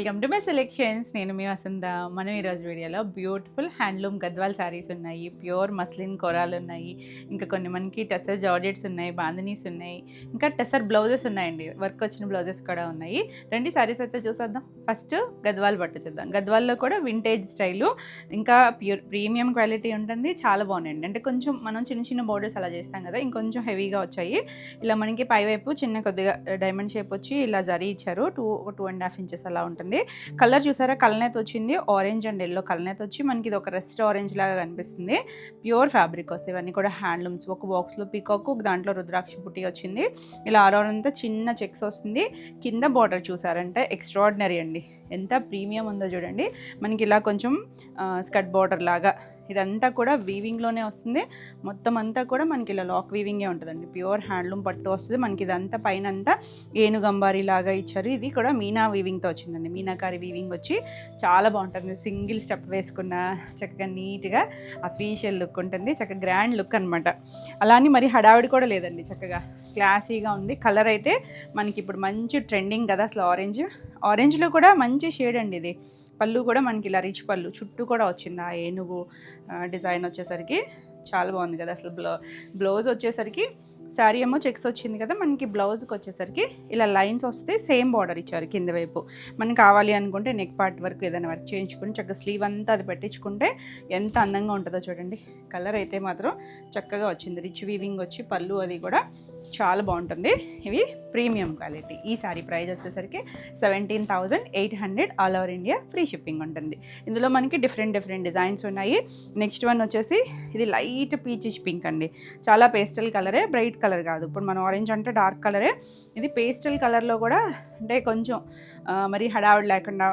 Welcome to my selections. నేను మీ వసంత. మనం ఈరోజు వీడియోలో బ్యూటిఫుల్ హ్యాండ్లూమ్ గద్వాల్ శారీస్ ఉన్నాయి, ప్యూర్ మస్లిన్ కొరాలు ఉన్నాయి, ఇంకా కొన్ని మనకి టెసర్ జార్జెట్స్ ఉన్నాయి, బాందినీస్ ఉన్నాయి, ఇంకా టెసర్ బ్లౌజెస్ ఉన్నాయండి, వర్క్ వచ్చిన బ్లౌజెస్ కూడా ఉన్నాయి. రెండు శారీస్ అయితే చూసేద్దాం. ఫస్ట్ గద్వాల్ పట్టు చూద్దాం. గద్వాల్లో కూడా వింటేజ్ స్టైలు, ఇంకా ప్రీమియం క్వాలిటీ ఉంటుంది, చాలా బాగున్నాయండి. అంటే కొంచెం మనం చిన్న చిన్న బోర్డర్స్ అలా చేస్తాం కదా, ఇంకొంచెం హెవీగా వచ్చాయి. ఇలా మనకి పైవైపు చిన్న కొద్దిగా డైమండ్ షేప్ వచ్చి ఇలా జరీ ఇచ్చారు. 2.5 ఇంచెస్ అలా ఉంటుంది. కలర్ చూసారా, కలనేత వచ్చింది, ఆరెంజ్ అండ్ ఎల్లో కలనేత వచ్చి మనకి ఇది ఒక రెస్ట్ ఆరెంజ్ లాగా కనిపిస్తుంది. ప్యూర్ ఫ్యాబ్రిక్ వస్తాయి ఇవన్నీ కూడా, హ్యాండ్లూమ్స్. ఒక బాక్స్లో పీకాక్, దాంట్లో రుద్రాక్ష బుట్టి వచ్చింది. ఇలా ఆరంతా చిన్న చెక్స్ వస్తుంది. కింద బార్డర్ చూసారంటే ఎక్స్ట్రాడినరీ అండి, ఎంత ప్రీమియం ఉందో చూడండి. మనకి ఇలా కొంచెం స్కర్ట్ బార్డర్ లాగా ఇదంతా కూడా వీవింగ్లోనే వస్తుంది. మొత్తం అంతా కూడా మనకి ఇలా లాక్ వీవింగే ఉంటుందండి. ప్యూర్ హ్యాండ్లూమ్ పట్టు వస్తుంది మనకి. ఇదంతా పైన అంతా ఏనుగంబారి లాగా ఇచ్చారు. ఇది కూడా మీనా వీవింగ్తో వచ్చిందండి. మీనాకారి వీవింగ్ వచ్చి చాలా బాగుంటుంది. సింగిల్ స్టెప్ వేసుకున్న చక్కగా నీట్గా అఫీషియల్ లుక్ ఉంటుంది. చక్కగా గ్రాండ్ లుక్ అనమాట. అలానే మరి హడావిడి కూడా లేదండి, చక్కగా క్లాసీగా ఉంది. కలర్ అయితే మనకి ఇప్పుడు మంచి ట్రెండింగ్ కదా అసలు. ఆరెంజ్లో కూడా మంచి షేడ్ అండి ఇది. పళ్ళు కూడా మనకి ఇలా రిచ్ పళ్ళు, చుట్టూ కూడా వచ్చింది ఆ ఏనుగు డిజైన్ వచ్చేసరికి చాలా బాగుంది కదా అసలు. బ్లౌజ్ వచ్చేసరికి శారీ ఏమో చెక్స్ వచ్చింది కదా, మనకి బ్లౌజ్కి వచ్చేసరికి ఇలా లైన్స్ వస్తే సేమ్ బార్డర్ ఇచ్చారు కింద వైపు. మనకి కావాలి అనుకుంటే నెక్ పార్ట్ వరకు ఏదైనా వర్క్ చేయించుకుని చక్కగా స్లీవ్ అంతా అది పెట్టించుకుంటే ఎంత అందంగా ఉంటుందో చూడండి. కలర్ అయితే మాత్రం చక్కగా వచ్చింది. రిచ్ వీవింగ్ వచ్చి పళ్ళు అది కూడా చాలా బాగుంటుంది. ఇవి ప్రీమియం క్వాలిటీ. ఈ శారీ ప్రైస్ వచ్చేసరికి 17,800 all over India, free shipping ఉంటుంది. ఇందులో మనకి డిఫరెంట్ డిజైన్స్ ఉన్నాయి. నెక్స్ట్ వన్ వచ్చేసి ఇది లైట్ పీచిష్ పింక్ అండి. చాలా పేస్టల్ కలరే, బ్రైట్ కలర్ కాదు. ఇప్పుడు మనం ఆరెంజ్ అంటే డార్క్ కలరే, ఇది పేస్టల్ కలర్లో కూడా. అంటే కొంచెం మరి హడావుడి లేకుండా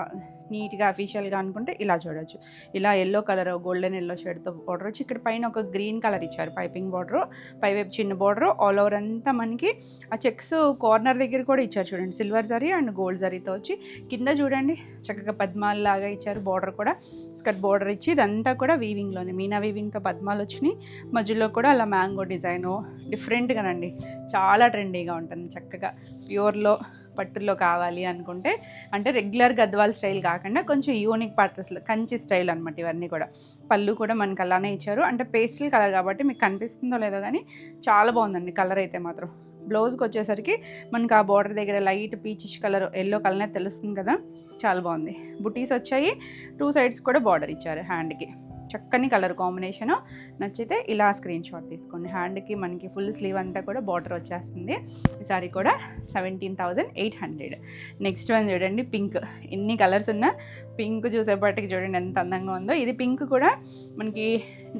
నీట్గా అఫీషియల్గా అనుకుంటే ఇలా చూడవచ్చు. ఇలా ఎల్లో కలర్, గోల్డెన్ ఎల్లో షేడ్తో బార్డర్ వచ్చి ఇక్కడ పైన ఒక గ్రీన్ కలర్ ఇచ్చారు పైపింగ్ బార్డర్, పైవైపు చిన్న బార్డర్. ఆల్ ఓవర్ అంతా మనకి ఆ చెక్స్ కార్నర్ దగ్గర కూడా ఇచ్చారు చూడండి, సిల్వర్ జరీ అండ్ గోల్డ్ జరీతో వచ్చి. కింద చూడండి చక్కగా పద్మాలు లాగా ఇచ్చారు. బార్డర్ కూడా స్కర్ట్ బార్డర్ ఇచ్చి ఇదంతా కూడా వీవింగ్లోనే, మీనా వీవింగ్తో పద్మాలు వచ్చినాయి. మధ్యలో కూడా అలా మ్యాంగో డిజైను డిఫరెంట్గానండి, చాలా ట్రెండీగా ఉంటుంది. చక్కగా ప్యూర్లో పట్టుల్లో కావాలి అనుకుంటే, అంటే రెగ్యులర్ గద్వాల్ స్టైల్ కాకుండా కొంచెం యూనిక్ ప్యాటర్న్స్లో కంచి స్టైల్ అనమాట ఇవన్నీ కూడా. పళ్ళు కూడా మనకి అలానే ఇచ్చారు. అంటే పేస్టల్ కలర్ కాబట్టి మీకు కనిపిస్తుందో లేదో కానీ చాలా బాగుందండి కలర్ అయితే మాత్రం. బ్లౌజ్కి వచ్చేసరికి మనకి ఆ బార్డర్ దగ్గర లైట్ పీచిష్ కలర్, ఎల్లో కలర్నే తెలుస్తుంది కదా, చాలా బాగుంది. బుటీస్ వచ్చాయి, 2 సైడ్స్ కూడా బార్డర్ ఇచ్చారు హ్యాండ్కి. చక్కని కలర్ కాంబినేషను. నచ్చితే ఇలా స్క్రీన్ షాట్ తీసుకోండి. హ్యాండ్కి మనకి ఫుల్ స్లీవ్ అంతా కూడా బార్డర్ వచ్చేస్తుంది. ఈ సారీ కూడా 17,800. నెక్స్ట్ వన్ చూడండి, పింక్. ఎన్ని కలర్స్ ఉన్నా పింక్ చూసేపటికి చూడండి ఎంత అందంగా ఉందో. ఇది పింక్ కూడా మనకి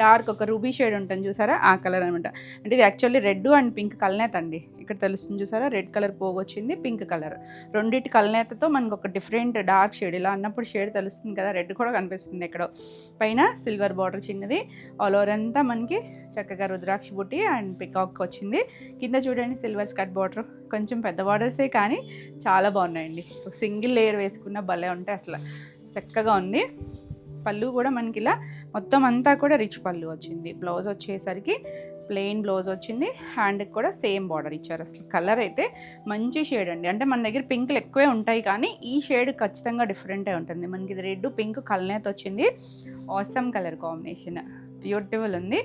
డార్క్ ఒక రూబీ షేడ్ ఉంటుంది చూసారా, ఆ కలర్ అనమాట. అంటే ఇది యాక్చువల్లీ రెడ్ అండ్ పింక్ కలనేత అండి. ఇక్కడ తెలుస్తుంది చూసారా, రెడ్ కలర్ పోగు వచ్చింది, పింక్ కలర్. రెండింటి కలనేతతో మనకు ఒక డిఫరెంట్ డార్క్ షేడ్. ఇలా అన్నప్పుడు షేడ్ తెలుస్తుంది కదా, రెడ్ కూడా కనిపిస్తుంది ఎక్కడో. పైన సిల్వర్ బార్డర్ చిన్నది, ఆల్ ఓవర్ అంతా మనకి చక్కగా రుద్రాక్ష బుట్టి అండ్ పికాక్ వచ్చింది. కింద చూడండి సిల్వర్ స్కర్ట్ బార్డర్, కొంచెం పెద్ద బార్డర్సే కానీ చాలా బాగున్నాయండి. ఒక సింగిల్ లేయర్ వేసుకున్న భలే ఉంటే అసలు చక్కగా ఉంది. పళ్ళు కూడా మనకి ఇలా మొత్తం అంతా కూడా రిచ్ పళ్ళు వచ్చింది. బ్లౌజ్ వచ్చేసరికి ప్లెయిన్ బ్లౌజ్ వచ్చింది. హ్యాండ్కి కూడా సేమ్ బార్డర్ ఇచ్చారు. అసలు కలర్ అయితే మంచి షేడ్ అండి. అంటే మన దగ్గర పింక్లు ఎక్కువే ఉంటాయి కానీ ఈ షేడ్ ఖచ్చితంగా డిఫరెంటే ఉంటుంది. మనకి ఇది రెడ్ పింక్ కలనేత వచ్చింది. ఆసమ్ కలర్ కాంబినేషన్, బ్యూటిఫుల్ ఉంది.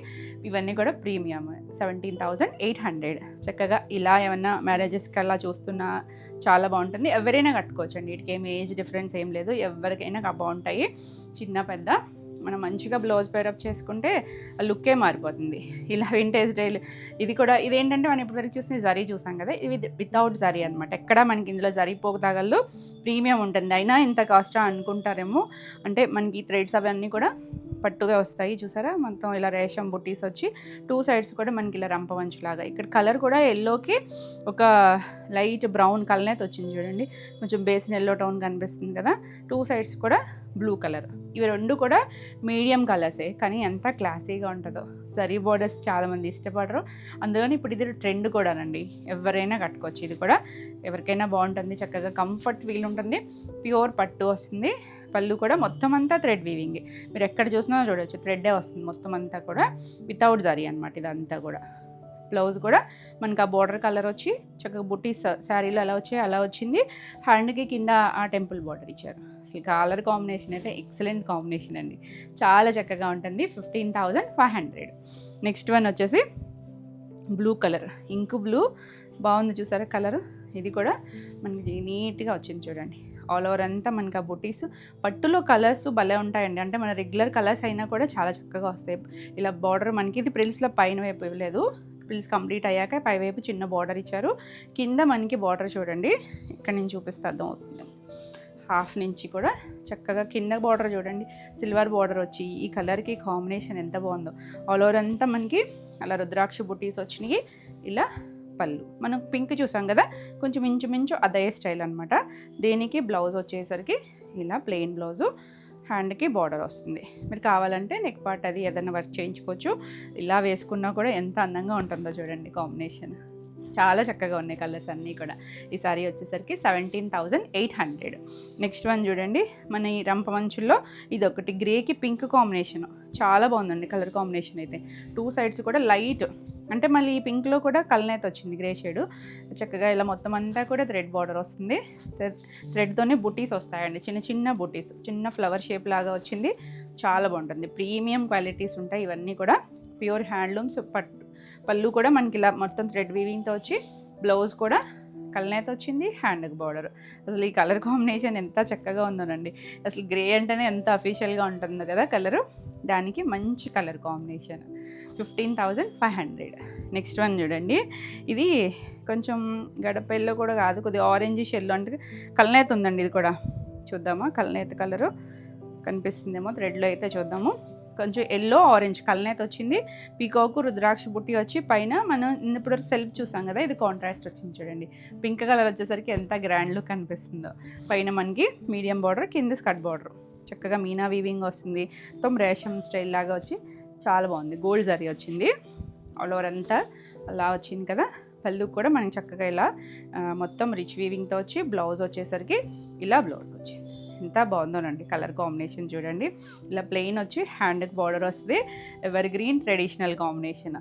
ఇవన్నీ కూడా ప్రీమియం. 17,800. చక్కగా ఇలా ఏమన్నా మ్యారేజెస్కి అలా చూస్తున్నా చాలా బాగుంటుంది. ఎవరైనా కట్టుకోవచ్చు అండి, వీటికి ఏమి ఏజ్ డిఫరెన్స్ ఏం లేదు, ఎవరికైనా బాగుంటాయి. చిన్న పెద్ద మనం మంచిగా బ్లౌజ్ పేరప్ చేసుకుంటే ఆ లుక్కే మారిపోతుంది. ఇలా వింటేజ్ స్టైల్. ఇది కూడా ఇదేంటంటే మనం ఇప్పటివరకు చూస్తే జరీ చూసాం కదా, ఇది వితౌట్ జరీ అనమాట. ఎక్కడ మనకి ఇందులో జరీ పోగు తగలు, ప్రీమియం ఉంటుంది. అయినా ఇంత కాస్టా అనుకుంటారేమో. అంటే మనకి థ్రెడ్స్ అవన్నీ కూడా పట్టుగా వస్తాయి చూసారా, మొత్తం ఇలా రేషం బుట్టీస్ వచ్చి 2 సైడ్స్ కూడా మనకి ఇలా రంపవంచులాగా. ఇక్కడ కలర్ కూడా ఎల్లోకి ఒక లైట్ బ్రౌన్ కలర్నైతే వచ్చింది చూడండి, కొంచెం బేసిన్ ఎల్లో టోన్ కనిపిస్తుంది కదా. 2 సైడ్స్ కూడా బ్లూ కలర్. ఇవి రెండు కూడా మీడియం కలర్సే కానీ ఎంత క్లాసీగా ఉంటుందో. జరీ బోర్డర్స్ చాలామంది ఇష్టపడరు, అందులోని ఇప్పుడు ఇది ట్రెండ్ కూడానండి. ఎవరైనా కట్టుకోవచ్చు. ఇది కూడా ఎవరికైనా బాగుంటుంది, చక్కగా కంఫర్ట్ ఫీల్ ఉంటుంది. ప్యూర్ పట్టు వస్తుంది. పళ్ళు కూడా మొత్తం అంతా థ్రెడ్ వీవింగ్. మీరు ఎక్కడ చూసినా చూడవచ్చు థ్రెడ్డే వస్తుంది మొత్తం అంతా కూడా, వితౌట్ జరీ అనమాట. ఇదంతా కూడా బ్లౌజ్ కూడా మనకి ఆ బార్డర్ కలర్ వచ్చి చక్కగా బుట్టీస్ శారీలో ఎలా వచ్చాయి అలా వచ్చింది. హ్యాండ్కి కింద ఆ టెంపుల్ బార్డర్ ఇచ్చారు. అసలు కలర్ కాంబినేషన్ అయితే ఎక్సలెంట్ కాంబినేషన్ అండి, చాలా చక్కగా ఉంటుంది. 15,500. నెక్స్ట్ వన్ వచ్చేసి బ్లూ కలర్, ఇంకు బ్లూ బాగుంది చూసారా కలర్. ఇది కూడా మనకి నీట్గా వచ్చింది చూడండి. ఆల్ ఓవర్ అంతా మనకి ఆ బుటీస్ పట్టులో కలర్స్ భలే ఉంటాయండి. అంటే మన రెగ్యులర్ కలర్స్ అయినా కూడా చాలా చక్కగా వస్తాయి. ఇలా బార్డర్ మనకి ఇది ప్రిల్స్లో పైన వైపు ఇవ్వలేదు, ప్రిల్స్ కంప్లీట్ అయ్యాక పై వైపు చిన్న బార్డర్ ఇచ్చారు. కింద మనకి బార్డర్ చూడండి, ఇక్కడ నుంచి చూపిస్తే అర్థం అవుతుంది. హాఫ్ నుంచి కూడా చక్కగా కింద బార్డర్ చూడండి, సిల్వర్ బార్డర్ వచ్చి ఈ కలర్కి కాంబినేషన్ ఎంత బాగుందో. ఆల్ ఓవర్ అంతా మనకి అలా రుద్రాక్ష బుటీస్ వచ్చినాయి. ఇలా పళ్ళు మనం పింక్ చూసాం కదా, కొంచెం ఇంచుమించు అదే స్టైల్ అనమాట. దీనికి బ్లౌజ్ వచ్చేసరికి ఇలా ప్లెయిన్ బ్లౌజు, హ్యాండ్కి బార్డర్ వస్తుంది. మీరు కావాలంటే నెక్ పార్ట్ అది ఏదైనా వర్క్ చేయించుకోవచ్చు. ఇలా వేసుకున్నా కూడా ఎంత అందంగా ఉంటుందో చూడండి కాంబినేషన్. చాలా చక్కగా ఉన్నాయి కలర్స్ అన్నీ కూడా. ఈ సారీ వచ్చేసరికి 17,800. నెక్స్ట్ వన్ చూడండి, మన ఈ రంప మంచుల్లో ఇది ఒకటి గ్రేకి పింక్ కాంబినేషన్, చాలా బాగుందండి కలర్ కాంబినేషన్ అయితే. 2 సైడ్స్ కూడా లైట్, అంటే మళ్ళీ ఈ పింక్లో కూడా కలనేత వచ్చింది గ్రే షేడు. చక్కగా ఇలా మొత్తం అంతా కూడా థ్రెడ్ బార్డర్ వస్తుంది. థ్రెడ్తోనే బుటీస్ వస్తాయండి, చిన్న చిన్న బుటీస్, చిన్న ఫ్లవర్ షేప్ లాగా వచ్చింది. చాలా బాగుంటుంది, ప్రీమియం క్వాలిటీస్ ఉంటాయి ఇవన్నీ కూడా. Pure handlooms. పళ్ళు కూడా మనకి ఇలా మొత్తం థ్రెడ్ వీవింగ్తో వచ్చి, బ్లౌజ్ కూడా కలనేత వచ్చింది, హ్యాండ్కి బార్డర్. అసలు ఈ కలర్ కాంబినేషన్ ఎంత చక్కగా ఉందోనండి. అసలు గ్రే అంటేనే ఎంత అఫీషియల్గా ఉంటుంది కదా కలరు, దానికి మంచి కలర్ కాంబినేషన్. 15,500. నెక్స్ట్ వన్ చూడండి, ఇది కొంచెం గడపెల్లో కూడా కాదు, కొద్దిగా ఆరెంజ్ షెల్లో, అంటే కలనేత ఉందండి. ఇది కూడా చూద్దామా, కలనేత కలరు కనిపిస్తుందేమో థ్రెడ్లో అయితే చూద్దాము. కొంచెం ఎల్లో ఆరెంజ్ కలనేత వచ్చింది. పీకాకు రుద్రాక్ష బుట్టి వచ్చి పైన మనం ఇప్పుడు సెల్ఫ్ చూసాం కదా, ఇది కాంట్రాస్ట్ వచ్చింది చూడండి. పింక్ కలర్ వచ్చేసరికి ఎంత గ్రాండ్ లుక్ అనిపిస్తుందో. పైన మనకి మీడియం బార్డర్, కింద స్కర్ట్ బార్డర్, చక్కగా మీనా వీవింగ్ వస్తుంది. మొత్తం రేషం స్టైల్ లాగా వచ్చి చాలా బాగుంది. గోల్డ్ జరీ వచ్చింది, ఆల్ ఓవర్ అంతా అలా వచ్చింది కదా. పళ్ళు కూడా మనకి చక్కగా ఇలా మొత్తం రిచ్ వీవింగ్తో వచ్చి, బ్లౌజ్ వచ్చేసరికి ఇలా బ్లౌజ్ వచ్చింది. ఎంత బాగుందోనండి కలర్ కాంబినేషన్ చూడండి. ఇలా ప్లెయిన్ వచ్చి హ్యాండ్కి బార్డర్ వస్తుంది. ఎవర్ గ్రీన్ ట్రెడిషనల్ కాంబినేషన్,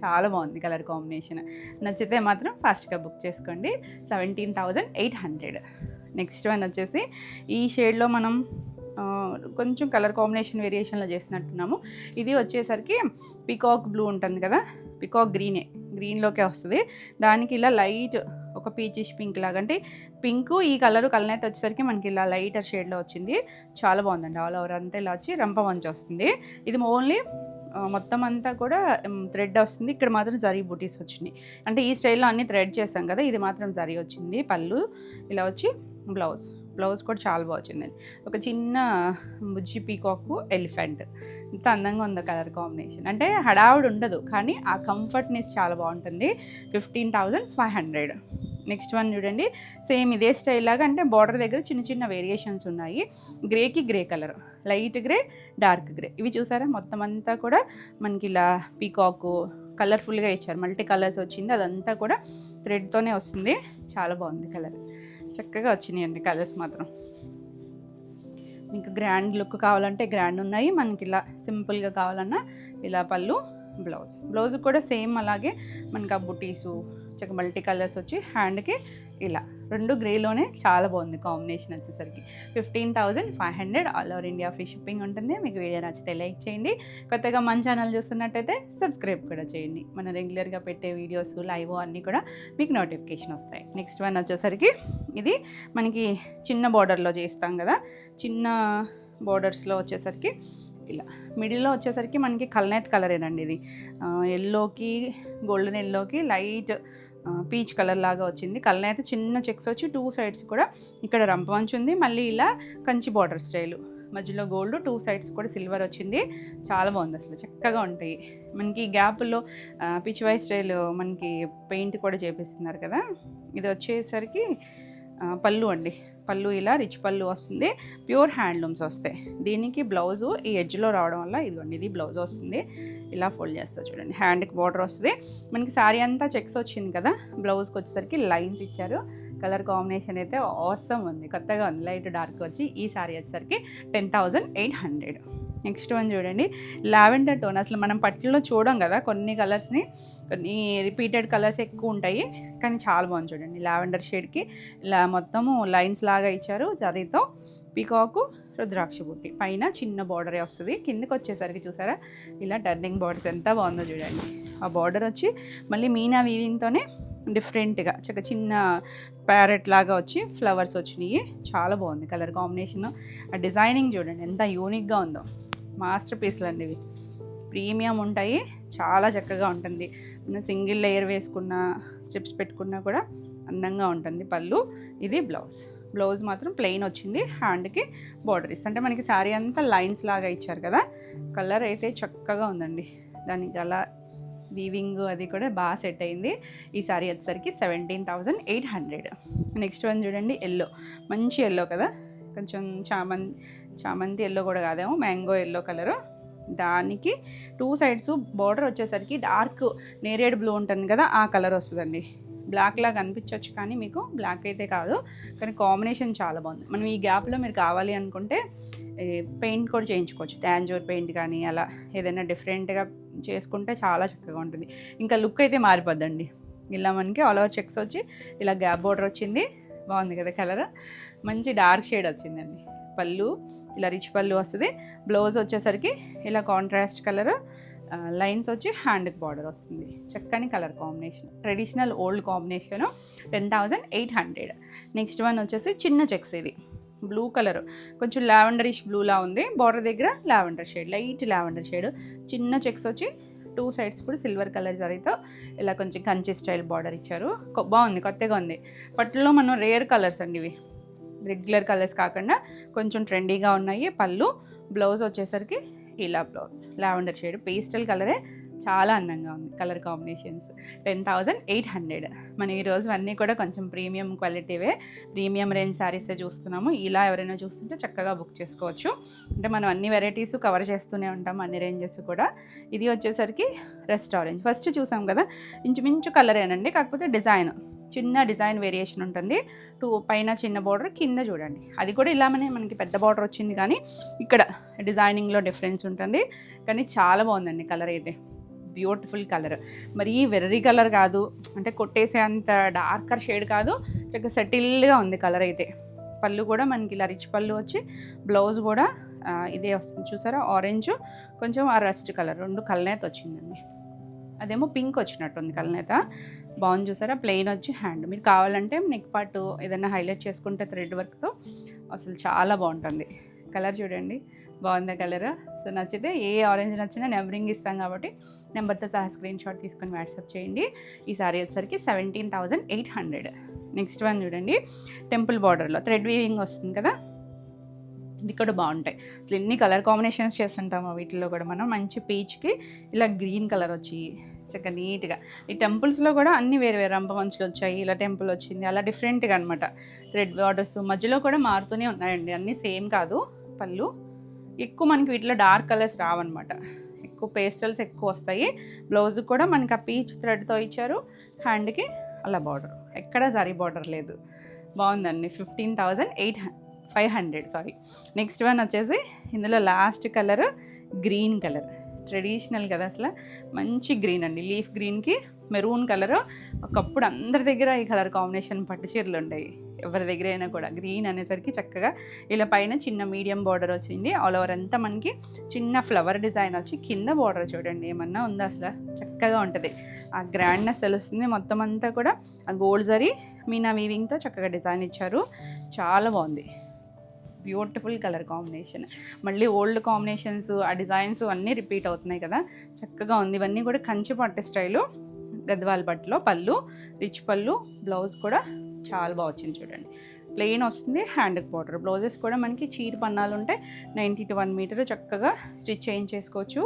చాలా బాగుంది కలర్ కాంబినేషన్. నచ్చితే మాత్రం ఫాస్ట్గా బుక్ చేసుకోండి. 17,800. నెక్స్ట్ వన్ వచ్చేసి ఈ షేడ్లో మనం కొంచెం కలర్ కాంబినేషన్ వేరియేషన్లో చేసినట్టున్నాము. ఇది వచ్చేసరికి పీకాక్ బ్లూ ఉంటుంది కదా, పీకాక్ గ్రీన్లోకే వస్తుంది. దానికి ఇలా లైట్ ఒక పీచిష్ పింక్ లాగా, అంటే పింక్ ఈ కలరు కలనైతే వచ్చేసరికి మనకి ఇలా లైటర్ షేడ్లో వచ్చింది. చాలా బాగుందండి. ఆల్ ఓవర్ అంతా ఇలా వచ్చి రంప మంచి వస్తుంది. ఇది ఓన్లీ మొత్తం అంతా కూడా థ్రెడ్ వస్తుంది. ఇక్కడ మాత్రం జరీ బూటీస్ వచ్చినాయి. అంటే ఈ స్టైల్లో అన్ని థ్రెడ్ చేసాం కదా, ఇది మాత్రం జరీ వచ్చింది. పళ్ళు ఇలా వచ్చి బ్లౌజ్ కూడా చాలా బాగా వచ్చిందండి. ఒక చిన్న బుజ్జి పీకాకు ఎలిఫెంట్, ఇంత అందంగా ఉంది కలర్ కాంబినేషన్. అంటే హడావుడు ఉండదు, కానీ ఆ కంఫర్ట్నెస్ చాలా బాగుంటుంది. 15,500. నెక్స్ట్ వన్ చూడండి, సేమ్ ఇదే స్టైల్ లాగా, అంటే బార్డర్ దగ్గర చిన్న చిన్న వేరియేషన్స్ ఉన్నాయి. గ్రేకి grey colour, light grey, dark grey, ఇవి చూసారా మొత్తం అంతా కూడా మనకి ఇలా పీకాకు కలర్ఫుల్గా ఇచ్చారు. మల్టీ కలర్స్ వచ్చింది, అదంతా కూడా థ్రెడ్తోనే వస్తుంది. చాలా బాగుంది కలర్, చక్కగా వచ్చినాయండి కలర్స్ మాత్రం. మీకు గ్రాండ్ లుక్ కావాలంటే గ్రాండ్ ఉన్నాయి, మనకి ఇలా సింపుల్గా కావాలన్నా ఇలా పళ్ళు, బ్లౌజ్ కూడా సేమ్ అలాగే మనకి ఆ బుటీసు చక్క మల్టీ కలర్స్ వచ్చి హ్యాండ్కి ఇలా రెండు గ్రేలోనే చాలా బాగుంది కాంబినేషన్ వచ్చేసరికి. 15,500. All over India free shipping ఉంటుంది. మీకు వీడియో నచ్చితే లైక్ చేయండి. కొత్తగా మన ఛానల్ చూస్తున్నట్టయితే సబ్స్క్రైబ్ కూడా చేయండి. మనం రెగ్యులర్గా పెట్టే వీడియోస్ లైవ్ అన్నీ కూడా మీకు నోటిఫికేషన్ వస్తాయి. నెక్స్ట్ వన్ వచ్చేసరికి ఇది మనకి చిన్న బార్డర్లో చేస్తాం కదా, చిన్న బార్డర్స్లో వచ్చేసరికి ఇలా మిడిల్లో వచ్చేసరికి మనకి కల్నేత్ కలరేనండి. ఇది ఎల్లోకి గోల్డెన్ ఎల్లోకి లైట్ పీచ్ కలర్ లాగా వచ్చింది. కల్నేత్ చిన్న చెక్స్ వచ్చి 2 సైడ్స్ కూడా ఇక్కడ రంపమంచు ఉంది. మళ్ళీ ఇలా కంచి బార్డర్ స్టైలు, మధ్యలో గోల్డ్, 2 సైడ్స్ కూడా సిల్వర్ వచ్చింది. చాలా బాగుంది, అసలు చక్కగా ఉంటాయి. మనకి గ్యాప్లో పిచ్ వై స్టైల్ మనకి పెయింట్ కూడా చేపిస్తున్నారు కదా. ఇది వచ్చేసరికి పళ్ళు అండి, పళ్ళు ఇలా రిచ్ పళ్ళు వస్తుంది. ప్యూర్ హ్యాండ్లూమ్స్ వస్తాయి. దీనికి బ్లౌజు ఈ ఎడ్జ్లో రావడం వల్ల ఇదిగోండి ఇది బ్లౌజ్ వస్తుంది. ఇలా ఫోల్డ్ చేస్తా చూడండి, హ్యాండ్కి బార్డర్ వస్తుంది. మనకి శారీ అంతా చెక్స్ వచ్చింది కదా, బ్లౌజ్కి వచ్చేసరికి లైన్స్ ఇచ్చారు. కలర్ కాంబినేషన్ అయితే ఆసమ్ ఉంది, కొత్తగా ఉంది, లైట్ డార్క్ వచ్చి. ఈ శారీ వచ్చేసరికి 10,800. నెక్స్ట్ వన్ చూడండి, లావెండర్ టోన్. అసలు మనం పట్టులో చూడం కదా కొన్ని కలర్స్ని, కొన్ని రిపీటెడ్ కలర్స్ ఎక్కువ ఉంటాయి, కానీ చాలా బాగుంది చూడండి. లావెండర్ షేడ్కి ఇలా మొత్తము లైన్స్ లాగా ఇచ్చారు జరీతో. పీకాకు రుద్రాక్ష బుట్టి, పైన చిన్న బార్డరే వస్తుంది. కిందకి వచ్చేసరికి చూసారా ఇలా టర్నింగ్ బార్డర్స్ ఎంత బాగుందో చూడండి. ఆ బార్డర్ వచ్చి మళ్ళీ మీనా వీవింగ్తోనే డిఫరెంట్గా చిన్న ప్యారెట్ లాగా వచ్చి ఫ్లవర్స్ వచ్చినాయి. చాలా బాగుంది కలర్ కాంబినేషన్. ఆ డిజైనింగ్ చూడండి ఎంత యూనిక్గా ఉందో. మాస్టర్ పీస్లు అండి ఇవి, ప్రీమియం ఉంటాయి, చాలా చక్కగా ఉంటుంది. మనం సింగిల్ లేయర్ వేసుకున్న, స్ట్రిప్స్ పెట్టుకున్నా కూడా అందంగా ఉంటుంది. పళ్ళు, ఇది బ్లౌజ్ మాత్రం ప్లెయిన్ వచ్చింది. హ్యాండ్కి బార్డర్ ఇస్తే, అంటే మనకి శారీ అంతా లైన్స్ లాగా ఇచ్చారు కదా. కలర్ అయితే చక్కగా ఉందండి, దానికి అలా వీవింగ్ అది కూడా బాగా సెట్ అయింది. ఈ సారీ వచ్చేసరికి 17,800. నెక్స్ట్ వన్ చూడండి, ఎల్లో, మంచి ఎల్లో కదా, కొంచెం చామంతి ఎల్లో కూడా కాదేమో, మ్యాంగో ఎల్లో కలరు. దానికి 2 సైడ్స్ బార్డర్ వచ్చేసరికి డార్క్ నేరేడ్ బ్లూ ఉంటుంది కదా, ఆ కలర్ వస్తుందండి. బ్లాక్ లాగా అనిపించవచ్చు కానీ మీకు బ్లాక్ అయితే కాదు, కానీ కాంబినేషన్ చాలా బాగుంది. మనం ఈ గ్యాప్లో మీరు కావాలి అనుకుంటే పెయింట్ కూడా చేయించుకోవచ్చు, టాంజూర్ పెయింట్ కానీ అలా ఏదైనా డిఫరెంట్గా చేసుకుంటే చాలా చక్కగా ఉంటుంది. ఇంకా లుక్ అయితే మారిపోద్దండి. ఇలా మనకి ఆల్ ఓవర్ చెక్స్ వచ్చి ఇలా గ్యాప్ బార్డర్ వచ్చింది, బాగుంది కదా కలర్. మంచి డార్క్ షేడ్ వచ్చిందండి. పళ్ళు ఇలా రిచ్ పళ్ళు వస్తుంది. బ్లౌజ్ వచ్చేసరికి ఇలా కాంట్రాస్ట్ కలర్, లైన్స్ వచ్చి హ్యాండ్కి బార్డర్ వస్తుంది. చక్కని colour combination, traditional old combination. 10,800. Next one వచ్చేసి చిన్న చెక్స్, ఇది బ్లూ కలర్, కొంచెం లావెండరిష్ బ్లూలా ఉంది. బార్డర్ దగ్గర lavender shade, light lavender shade. చిన్న చెక్స్ వచ్చి 2 సైడ్స్ కూడా సిల్వర్ కలర్ జరీతో ఇలా కొంచెం కంచి స్టైల్ బార్డర్ ఇచ్చారు. బాగుంది, కొత్తగా ఉంది. పట్టులో మనం రేర్ కలర్స్ అండి ఇవి, రెగ్యులర్ కలర్స్ కాకుండా కొంచెం ట్రెండీగా ఉన్నాయి. పళ్ళు, బ్లౌజ్ వచ్చేసరికి ఇలా బ్లౌజ్ లావెండర్ షేడ్, పేస్టల్ కలరే, చాలా అందంగా ఉంది కలర్ కాంబినేషన్స్. 10,800. మనం ఈరోజు అన్నీ కూడా కొంచెం ప్రీమియం క్వాలిటీవే, ప్రీమియం రేంజ్ శారీసే చూస్తున్నాము. ఇలా ఎవరైనా చూస్తుంటే చక్కగా బుక్ చేసుకోవచ్చు. అంటే మనం అన్ని వెరైటీస్ కవర్ చేస్తూనే ఉంటాం, అన్ని రేంజెస్ కూడా. ఇది వచ్చేసరికి రెస్ట్ ఆరెంజ్, ఫస్ట్ చూసాం కదా, ఇంచుమించు కలరేనండి, కాకపోతే చిన్న డిజైన్ వేరియేషన్ ఉంటుంది. 2 పైన చిన్న బార్డర్, కింద చూడండి అది కూడా ఇలానే మనకి పెద్ద బార్డర్ వచ్చింది, కానీ ఇక్కడ డిజైనింగ్లో డిఫరెన్స్ ఉంటుంది. కానీ చాలా బాగుందండి కలర్ అయితే, బ్యూటిఫుల్ కలర్. మరి వెర్రీ కలర్ కాదు, అంటే కొట్టేసే అంత డార్కర్ షేడ్ కాదు, చక్కగా సెటిల్గా ఉంది కలర్ అయితే. పళ్ళు కూడా మనకి ఇలా రిచ్ పళ్ళు వచ్చి, బ్లౌజ్ కూడా ఇదే వస్తుంది చూసారా, ఆరెంజ్ కొంచెం ఆ రస్ట్ కలర్, 2 కలనేత వచ్చిందండి. అదేమో పింక్ వచ్చినట్టుంది కలనేత, బాగుంది చూసారా. ప్లెయిన్ వచ్చి హ్యాండ్, మీరు కావాలంటే నెక్ పార్ట్ ఏదైనా హైలైట్ చేసుకుంటే థ్రెడ్ వర్క్తో అసలు చాలా బాగుంటుంది. కలర్ చూడండి, బాగుందా కలర్. సో నచ్చితే ఏ ఆరెంజ్ నచ్చినా నెంబరింగ్ ఇస్తాం కాబట్టి నెంబర్తో సహా స్క్రీన్ షాట్ తీసుకొని వాట్సాప్ చేయండి. ఈ సారీ వచ్చేసరికి 17,800. నెక్స్ట్ వన్ చూడండి, టెంపుల్ బార్డర్లో థ్రెడ్ వీవింగ్ వస్తుంది కదా, ఇది కూడా బాగుంటాయి. అసలు ఎన్ని కలర్ కాంబినేషన్స్ చేస్తుంటామో వీటిల్లో కూడా మనం. మంచి పీచ్కి ఇలా గ్రీన్ కలర్ వచ్చి చక్కగా నీట్గా. ఈ టెంపుల్స్లో కూడా అన్ని వేరే వేరే రంపమంచులు వచ్చాయి, ఇలా టెంపుల్ వచ్చింది, అలా డిఫరెంట్గా అనమాట. థ్రెడ్ బార్డర్స్ మధ్యలో కూడా మారుతూనే ఉన్నాయండి, అన్నీ సేమ్ కాదు. పళ్ళు ఎక్కువ మనకి వీటిలో డార్క్ కలర్స్ రావన్నమాట, ఎక్కువ పేస్టల్స్ ఎక్కువ వస్తాయి. బ్లౌజ్ కూడా మనకి ఆ పీచ్ థ్రెడ్తో ఇచ్చారు. హ్యాండ్కి అలా బార్డర్, ఎక్కడ జరీ బార్డర్ లేదు, బాగుందండి. 15,500 సారీ. నెక్స్ట్ వన్ వచ్చేసి ఇందులో last colour green colour, traditional కదా అసలు, మంచి గ్రీన్ అండి. లీఫ్ గ్రీన్కి మెరూన్ కలర్. ఒకప్పుడు అందరి దగ్గర ఈ కలర్ కాంబినేషన్ పట్టు చీరలు ఉంటాయి, ఎవరి దగ్గర అయినా కూడా. గ్రీన్ అనేసరికి చక్కగా ఇలా పైన చిన్న మీడియం బార్డర్ వచ్చింది, ఆల్ ఓవర్ అంతా మనకి చిన్న ఫ్లవర్ డిజైన్ వచ్చి, కింద బార్డర్ చూడండి ఏమన్నా ఉందా అసలు, చక్కగా ఉంటుంది. ఆ గ్రాండ్నెస్ తెలుస్తుంది. మొత్తం అంతా కూడా ఆ గోల్డ్ జరీ మీనా వీవింగ్తో చక్కగా డిజైన్ ఇచ్చారు, చాలా బాగుంది. Beautiful colour combination. మళ్ళీ ఓల్డ్ కాంబినేషన్స్, ఆ డిజైన్స్ అన్నీ రిపీట్ అవుతున్నాయి కదా, చక్కగా ఉంది. ఇవన్నీ కూడా కంచి పట్టు స్టైలు, గద్వాల్ పట్టులో. పళ్ళు రిచ్ పళ్ళు, బ్లౌజ్ కూడా చాలా బాగా వచ్చింది చూడండి. ప్లెయిన్ వస్తుంది, హ్యాండ్కి బార్డర్. బ్లౌజెస్ కూడా మనకి చీర పన్నాలు ఉంటాయి, 90 to 1 మీటర్ చక్కగా స్టిచ్ చేయించేసుకోవచ్చు.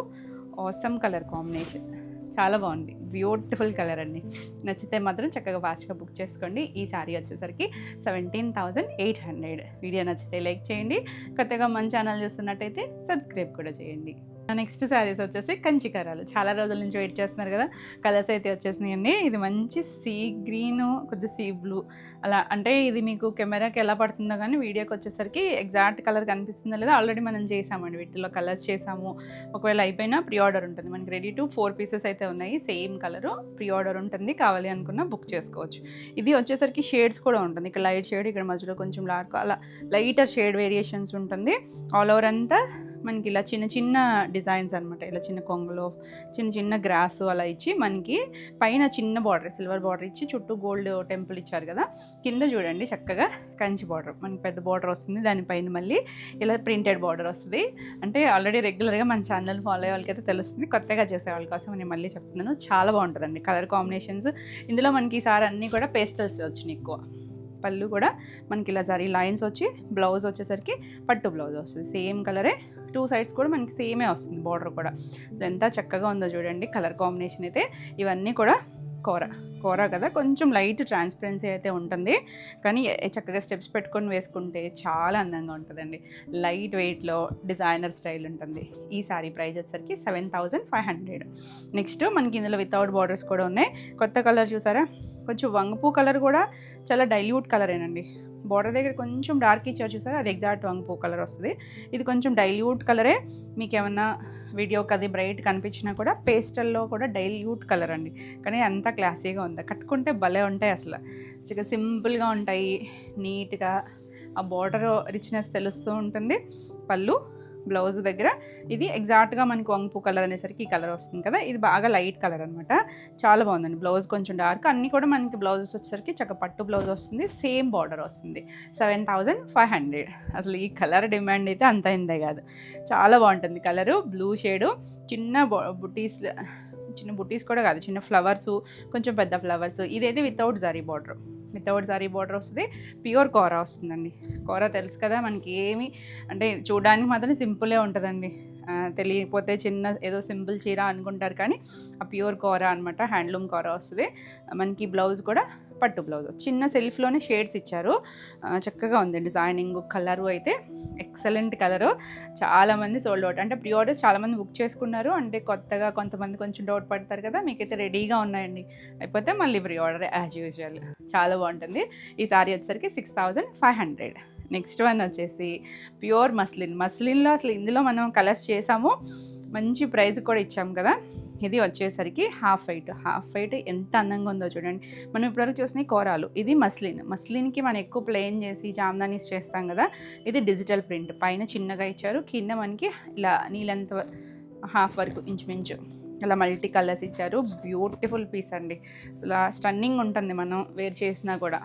ఆసమ్ కలర్ కాంబినేషన్, చాలా బాగుంది, బ్యూటిఫుల్ కలర్ అండి. నచ్చితే మాత్రం చక్కగా ఫాస్ట్గా బుక్ చేసుకోండి. ఈ శారీ వచ్చేసరికి 17,800. వీడియో నచ్చితే లైక్ చేయండి, కొత్తగా మన ఛానల్ చూస్తున్నట్టయితే సబ్స్క్రైబ్ కూడా చేయండి. నెక్స్ట్ శారీస్ వచ్చేసి కంచికరాలు. చాలా రోజుల నుంచి వెయిట్ చేస్తున్నారు కదా, కలర్స్ అయితే వచ్చేసినాయండి. ఇది మంచి సీ గ్రీన్, కొద్ది సీ బ్లూ అలా, అంటే ఇది మీకు కెమెరాకి ఎలా పడుతుందో కానీ వీడియోకి వచ్చేసరికి ఎగ్జాక్ట్ కలర్ కనిపిస్తుందో లేదా. ఆల్రెడీ మనం చేసామండి, వీటిలో కలర్స్ చేసాము. ఒకవేళ అయిపోయినా ప్రీ ఆర్డర్ ఉంటుంది మనకి. రెడీ టు 4 పీసెస్ అయితే ఉన్నాయి, సేమ్ కలరు. ప్రీ ఆర్డర్ ఉంటుంది, కావాలి అనుకున్నా బుక్ చేసుకోవచ్చు. ఇది వచ్చేసరికి షేడ్స్ కూడా ఉంటుంది. ఇక్కడ లైట్ షేడ్, ఇక్కడ మధ్యలో కొంచెం డార్క్, అలా లైటర్ షేడ్ వేరియేషన్స్ ఉంటుంది. ఆల్ ఓవర్ అంతా మనకి ఇలా చిన్న చిన్న డిజైన్స్ అనమాట. ఇలా చిన్న కొంగలో చిన్న చిన్న గ్రాస్ అలా ఇచ్చి, మనకి పైన చిన్న బార్డర్, సిల్వర్ బార్డర్ ఇచ్చి చుట్టూ గోల్డ్ టెంపుల్ ఇచ్చారు కదా. కింద చూడండి చక్కగా కంచి బార్డర్, మనకి పెద్ద బార్డర్ వస్తుంది. దానిపైన మళ్ళీ ఇలా ప్రింటెడ్ బార్డర్ వస్తుంది. అంటే ఆల్రెడీ రెగ్యులర్గా మన ఛానల్ ఫాలో అయ్యే వాళ్ళకైతే తెలుస్తుంది, కొత్తగా చేసే వాళ్ళ కోసం నేను మళ్ళీ చెప్తున్నాను. చాలా బాగుంటుందండి కలర్ కాంబినేషన్స్. ఇందులో మనకి ఈసారి అన్నీ కూడా పేస్టల్స్ వచ్చినాయి ఎక్కువ. పళ్ళు కూడా మనకి ఇలా జరీ లైన్స్ వచ్చి, బ్లౌజ్ వచ్చేసరికి పట్టు బ్లౌజ్ వస్తుంది. సేమ్ కలరే, 2 సైడ్స్ కూడా మనకి సేమే వస్తుంది బార్డర్ కూడా. ఎంత చక్కగా ఉందో చూడండి కలర్ కాంబినేషన్ అయితే. ఇవన్నీ కూడా కోర కదా, కొంచెం లైట్ ట్రాన్స్పరెన్సీ అయితే ఉంటుంది, కానీ చక్కగా స్టెప్స్ పెట్టుకొని వేసుకుంటే చాలా అందంగా ఉంటుందండి. లైట్ వెయిట్లో డిజైనర్ స్టైల్ ఉంటుంది. ఈ సారీ ప్రైస్ వచ్చేసరికి 7500. నెక్స్ట్ మనకి ఇందులో వితౌట్ బార్డర్స్ కూడా ఉన్నాయి. కొత్త కలర్ చూసారా, కొంచెం వంగపూ కలర్ కూడా చాలా డైల్యూట్ కలరేనండి. బార్డర్ దగ్గర కొంచెం డార్క్ ఇచ్చారు చూసారా, అది ఎగ్జాక్ట్ వంగపూ కలర్ వస్తుంది. ఇది కొంచెం డైల్యూట్ కలరే. మీకు ఏమన్నా వీడియోకి అది బ్రైట్ కనిపించినా కూడా పేస్టల్లో కూడా డైల్యూట్ కలర్ అండి, కానీ అంత క్లాసీగా ఉంది. కట్టుకుంటే భలే ఉంటాయి అసలు, చిన్న సింపుల్గా ఉంటాయి, నీట్గా. ఆ బార్డర్ రిచ్నెస్ తెలుస్తూ ఉంటుంది. పళ్ళు, బ్లౌజ్ దగ్గర ఇది ఎగ్జాక్ట్గా మనకి వంగపూ కలర్ అనేసరికి ఈ కలర్ వస్తుంది కదా. ఇది బాగా లైట్ కలర్ అనమాట, చాలా బాగుందండి. బ్లౌజ్ కొంచెం డార్క్, అన్నీ కూడా మనకి బ్లౌజెస్ వచ్చేసరికి చక్క పట్టు బ్లౌజ్ వస్తుంది, సేమ్ బార్డర్ వస్తుంది. 7500. అసలు ఈ కలర్ డిమాండ్ అయితే అంత అయిందే కాదు, చాలా బాగుంటుంది కలరు. బ్లూ షేడు, చిన్న బుటీస్ కూడా కాదు, చిన్న ఫ్లవర్స్, కొంచెం పెద్ద ఫ్లవర్స్. ఇదైతే వితౌట్ జరీ బార్డర్ వస్తుంది. ప్యూర్ కోరా వస్తుందండి. కోరా తెలుసు కదా మనకి, ఏమి అంటే చూడడానికి మాత్రం సింపులే ఉంటుందండి. తెలియకపోతే చిన్న ఏదో సింపుల్ చీర అనుకుంటారు, కానీ ఆ ప్యూర్ కోరా అనమాట. హ్యాండ్లూమ్ కోరా వస్తుంది. మనకి బ్లౌజ్ కూడా పట్టు బ్లౌజ్, చిన్న సెల్ఫ్లోనే షేడ్స్ ఇచ్చారు. చక్కగా ఉంది డిజైనింగ్. కలరు అయితే ఎక్సలెంట్ కలరు. చాలామంది సోల్డ్ అవుట్, అంటే ప్రీ ఆర్డర్స్ చాలామంది బుక్ చేసుకున్నారు. అంటే కొత్తగా కొంతమంది కొంచెం డౌట్ పడతారు కదా, మీకైతే రెడీగా ఉన్నాయండి. అయిపోతే మళ్ళీ ప్రీ ఆర్డర్ యాజ్ యూజువల్. చాలా బాగుంటుంది. ఈ సారీ వచ్చేసరికి 6500. నెక్స్ట్ వన్ వచ్చేసి ప్యూర్ మస్లిన్లో అసలు ఇందులో మనం కలర్స్ చేసాము, మంచి ప్రైస్ కూడా ఇచ్చాము కదా. ఇది వచ్చేసరికి హాఫ్ వైట్ ఎంత అందంగా ఉందో చూడండి. మనం ఇప్పటివరకు చూసిన కోరాలు, ఇది మస్లిన్కి మనం ఎక్కువ ప్లెయిన్ చేసి జామ్దానీస్ చేస్తాం కదా. ఇది డిజిటల్ ప్రింట్, పైన చిన్నగా ఇచ్చారు, కింద మనకి ఇలా నీళ్ళంత హాఫ్ వరకు ఇంచుమించు ఇలా మల్టీ కలర్స్ ఇచ్చారు. బ్యూటిఫుల్ పీస్ అండి, అసలు స్టన్నింగ్ ఉంటుంది మనం వేర్ చేసినా కూడా.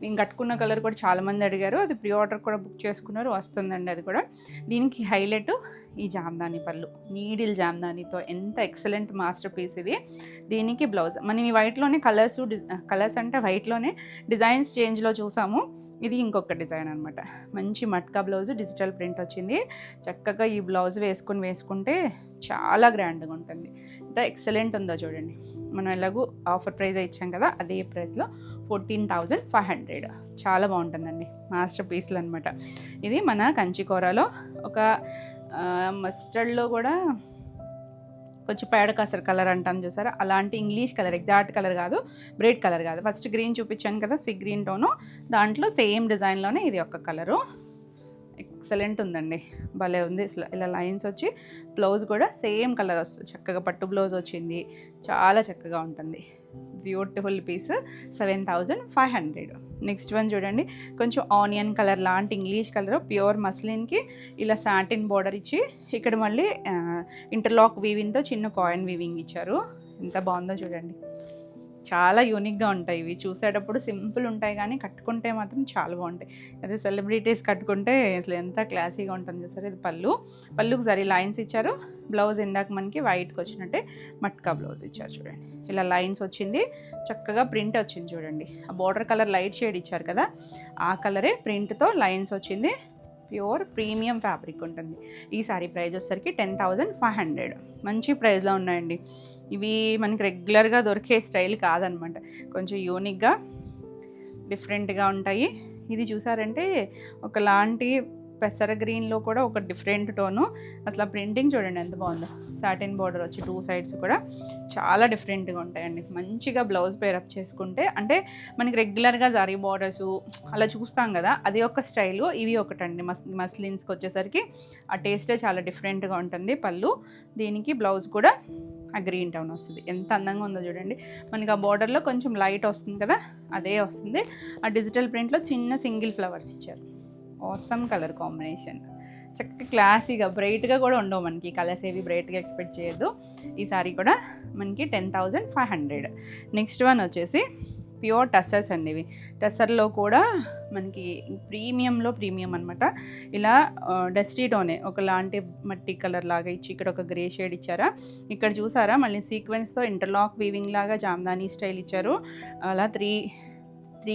నేను కట్టుకున్న కలర్ కూడా చాలామంది అడిగారు, అది ప్రీ ఆర్డర్ కూడా బుక్ చేసుకున్నారు, వస్తుందండి అది కూడా. దీనికి హైలైట్ ఈ జామ్దాని పళ్ళు, నీడిల్ జామ్దానితో ఎంత ఎక్సలెంట్ మాస్టర్ పీస్ ఇది. దీనికి బ్లౌజ్ మనం ఈ వైట్లోనే కలర్స్ అంటే వైట్లోనే డిజైన్స్ చేంజ్లో చూసాము. ఇది ఇంకొక డిజైన్ అనమాట. మంచి మట్కా బ్లౌజ్, డిజిటల్ ప్రింట్ వచ్చింది. చక్కగా ఈ బ్లౌజ్ వేసుకుంటే చాలా గ్రాండ్గా ఉంటుంది. ఎంత ఎక్సలెంట్ ఉందో చూడండి. మనం ఎలాగూ ఆఫర్ ప్రైస్ ఇచ్చాం కదా, అదే ప్రైస్లో 14500. చాలా బాగుంటుందండి, మాస్టర్ పీస్లు అనమాట. ఇది మన కంచికోరాలో ఒక మస్టర్డ్లో కూడా కొంచెం పేడ కాసర్ కలర్ అంటాం చూసారా, అలాంటి ఇంగ్లీష్ కలర్, ఎగ్జాక్ట్ కలర్ కాదు, బ్రైట్ కలర్ కాదు. ఫస్ట్ గ్రీన్ చూపించాను కదా, సీ గ్రీన్ టోను, దాంట్లో సేమ్ డిజైన్లోనే ఇది ఒక కలరు. ఎక్సలెంట్ ఉందండి, భలే ఉంది. ఇలా లైన్స్ వచ్చి బ్లౌజ్ కూడా సేమ్ కలర్ వస్తుంది, చక్కగా పట్టు బ్లౌజ్ వచ్చింది, చాలా చక్కగా ఉంటుంది. Beautiful piece, 7500. నెక్స్ట్ వన్ చూడండి, కొంచెం ఆనియన్ కలర్ లాంటి ఇంగ్లీష్ కలర్, ప్యూర్ మస్లిన్కి ఇలా సాటిన్ బార్డర్ ఇచ్చి, ఇక్కడ మళ్ళీ ఇంటర్లాక్ వీవింగ్తో చిన్న కాయిన్ వీవింగ్ ఇచ్చారు. ఎంత బాగుందో చూడండి, చాలా యూనిక్గా ఉంటాయి ఇవి. చూసేటప్పుడు సింపుల్ ఉంటాయి, కానీ కట్టుకుంటే మాత్రం చాలా బాగుంటాయి. అదే సెలబ్రిటీస్ కట్టుకుంటే అసలు ఎంత క్లాసీగా ఉంటుంది సార్. ఇది పళ్ళుకి సరే లైన్స్ ఇచ్చారు. బ్లౌజ్ ఇందాక మనకి వైట్కి వచ్చినట్టే మట్కా బ్లౌజ్ ఇచ్చారు చూడండి. ఇలా లైన్స్ వచ్చింది, చక్కగా ప్రింట్ వచ్చింది చూడండి. ఆ బార్డర్ కలర్ లైట్ షేడ్ ఇచ్చారు కదా, ఆ కలరే ప్రింట్తో లైన్స్ వచ్చింది. ప్యూర్ ప్రీమియం ఫ్యాబ్రిక్ ఉంటుంది. ఈ సారీ ప్రైస్ వచ్చేసరికి 10500. మంచి ప్రైస్లో ఉన్నాయండి. ఇవి మనకి రెగ్యులర్గా దొరికే స్టైల్ కాదనమాట, కొంచెం యూనిక్గా డిఫరెంట్గా ఉంటాయి. ఇది చూసారంటే ఒకలాంటి పెసర గ్రీన్లో కూడా ఒక డిఫరెంట్ టోను. అసలు ప్రింటింగ్ చూడండి ఎంత బాగుందో. సాటిన్ బార్డర్ వచ్చి 2 సైడ్స్ కూడా చాలా డిఫరెంట్గా ఉంటాయండి. మంచిగా బ్లౌజ్ పేరప్ చేసుకుంటే, అంటే మనకి రెగ్యులర్గా జరీ బార్డర్స్ అలా చూస్తాం కదా, అది ఒక స్టైలు, ఇవి ఒకటండి. మస్లిన్స్కి వచ్చేసరికి ఆ టేస్టే చాలా డిఫరెంట్గా ఉంటుంది. పళ్ళు, దీనికి బ్లౌజ్ కూడా ఆ గ్రీన్ టోన్ వస్తుంది. ఎంత అందంగా ఉందో చూడండి. మనకి ఆ బార్డర్లో కొంచెం లైట్ వస్తుంది కదా, అదే వస్తుంది. ఆ డిజిటల్ ప్రింట్లో చిన్న సింగిల్ ఫ్లవర్స్ ఇచ్చారు. ఆసమ్ కలర్ కాంబినేషన్, చక్కగా క్లాసీగా బ్రైట్గా కూడా ఉండవు మనకి. కలర్స్ ఏవి బ్రైట్గా ఎక్స్పెక్ట్ చేయొద్దు. ఈ సారీ కూడా మనకి 10,500. నెక్స్ట్ వన్ వచ్చేసి ప్యూర్ టస్సర్స్ అండి. ఇవి టస్సర్లో కూడా మనకి ప్రీమియంలో ప్రీమియం అనమాట. ఇలా డస్టీ టోనే ఒకలాంటి మట్టి కలర్ లాగా ఇచ్చి ఇక్కడ ఒక గ్రే షేడ్ ఇచ్చారా. ఇక్కడ చూసారా మళ్ళీ సీక్వెన్స్తో ఇంటర్లాక్ వీవింగ్ లాగా జామ్దానీ స్టైల్ ఇచ్చారు. అలా త్రీ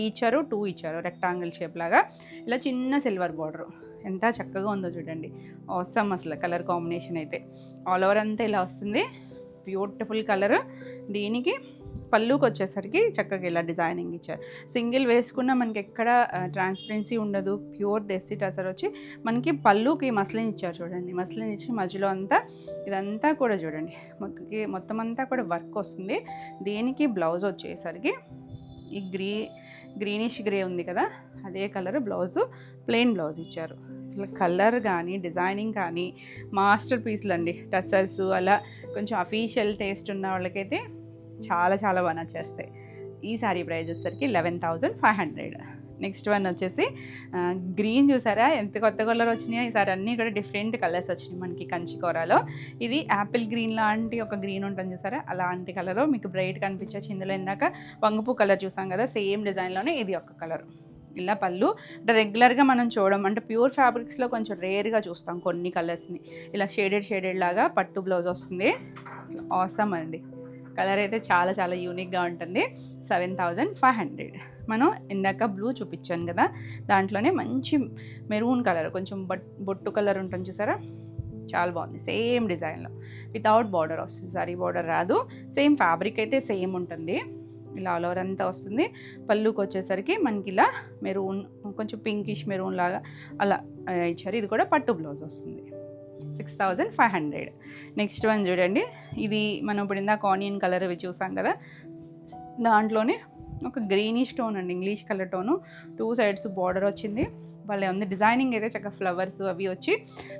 ఇచ్చారు, 2 ఇచ్చారు రెక్టాంగిల్ షేప్ లాగా. ఇలా చిన్న సిల్వర్ బార్డర్, ఎంత చక్కగా ఉందో చూడండి. ఆసమ్ అసలు కలర్ కాంబినేషన్ అయితే ఆల్ ఓవర్ అంతా ఇలా వస్తుంది. Beautiful colour. దీనికి పళ్ళుకి వచ్చేసరికి చక్కగా ఇలా డిజైనింగ్ ఇచ్చారు. సింగిల్ వేసుకున్న మనకి ఎక్కడ ట్రాన్స్పరెన్సీ ఉండదు. ప్యూర్ దేశీ టసర్ వచ్చి మనకి పళ్ళుకి మస్లిన్ ఇచ్చారు చూడండి. మస్లిన్ ఇచ్చి మధ్యలో అంతా ఇదంతా కూడా చూడండి మొత్తం అంతా కూడా వర్క్ వస్తుంది. దీనికి బ్లౌజ్ వచ్చేసరికి ఈ గ్రీనిష్ గ్రే ఉంది కదా, అదే కలర్ బ్లౌజు, ప్లెయిన్ బ్లౌజ్ ఇచ్చారు. అసలు కలర్ కానీ డిజైనింగ్ కానీ మాస్టర్ పీస్లు అండి. టసర్స్ అలా కొంచెం అఫీషియల్ టేస్ట్ ఉన్న వాళ్ళకైతే చాలా చాలా బాగా నచ్చేస్తాయి. ఈ సారీ ప్రైస్ వచ్చేసరికి 11,500. నెక్స్ట్ వన్ వచ్చేసి గ్రీన్, చూసారా ఎంత కొత్త కలర్ వచ్చినాయో. ఈసారి అన్నీ కూడా డిఫరెంట్ కలర్స్ వచ్చినాయి మనకి కంచి కూరలో. ఇది యాపిల్ గ్రీన్ లాంటి ఒక గ్రీన్ ఉంటుంది చూసారా, అలాంటి కలర్ మీకు బ్రైట్ కనిపించచ్చు. ఇందులో ఇందాక వంగపూ కలర్ చూసాం కదా, సేమ్ డిజైన్లోనే ఇది ఒక కలర్. ఇలా పళ్ళు అంటే రెగ్యులర్గా మనం చూడడం, అంటే ప్యూర్ ఫ్యాబ్రిక్స్లో కొంచెం రేర్గా చూస్తాం కొన్ని కలర్స్ని. ఇలా షేడెడ్ లాగా పట్టు బ్లౌజ్ వస్తుంది. అసలు ఆసమ్ అండి. కలర్ అయితే చాలా చాలా యూనిక్గా ఉంటుంది. 7,500. మనం ఇందాక బ్లూ చూపించాను కదా, దాంట్లోనే మంచి మెరూన్ కలర్, కొంచెం బొట్టు కలర్ ఉంటుంది చూసారా, చాలా బాగుంది. సేమ్ డిజైన్లో వితౌట్ బార్డర్ వస్తుంది. సారీ బార్డర్ రాదు. సేమ్ ఫ్యాబ్రిక్ అయితే సేమ్ ఉంటుంది. ఇలా ఆల్ ఓవర్ అంతా వస్తుంది. పళ్ళుకి వచ్చేసరికి మనకి ఇలా మెరూన్, కొంచెం పింకిష్ మెరూన్ లాగా అలా ఇచ్చారు. ఇది కూడా పట్టు బ్లౌజ్ వస్తుంది. 6,500. నెక్స్ట్ వన్ చూడండి. ఇది మనం ఇప్పుడు ఇందాక ఆనియన్ కలర్ ఇవి చూసాం కదా, దాంట్లోనే ఒక గ్రీనిష్ టోన్ అండి, English colour tone. 2 sides border వచ్చింది. వాళ్ళే ఉంది. డిజైనింగ్ అయితే చక్కగా ఫ్లవర్స్ అవి వచ్చి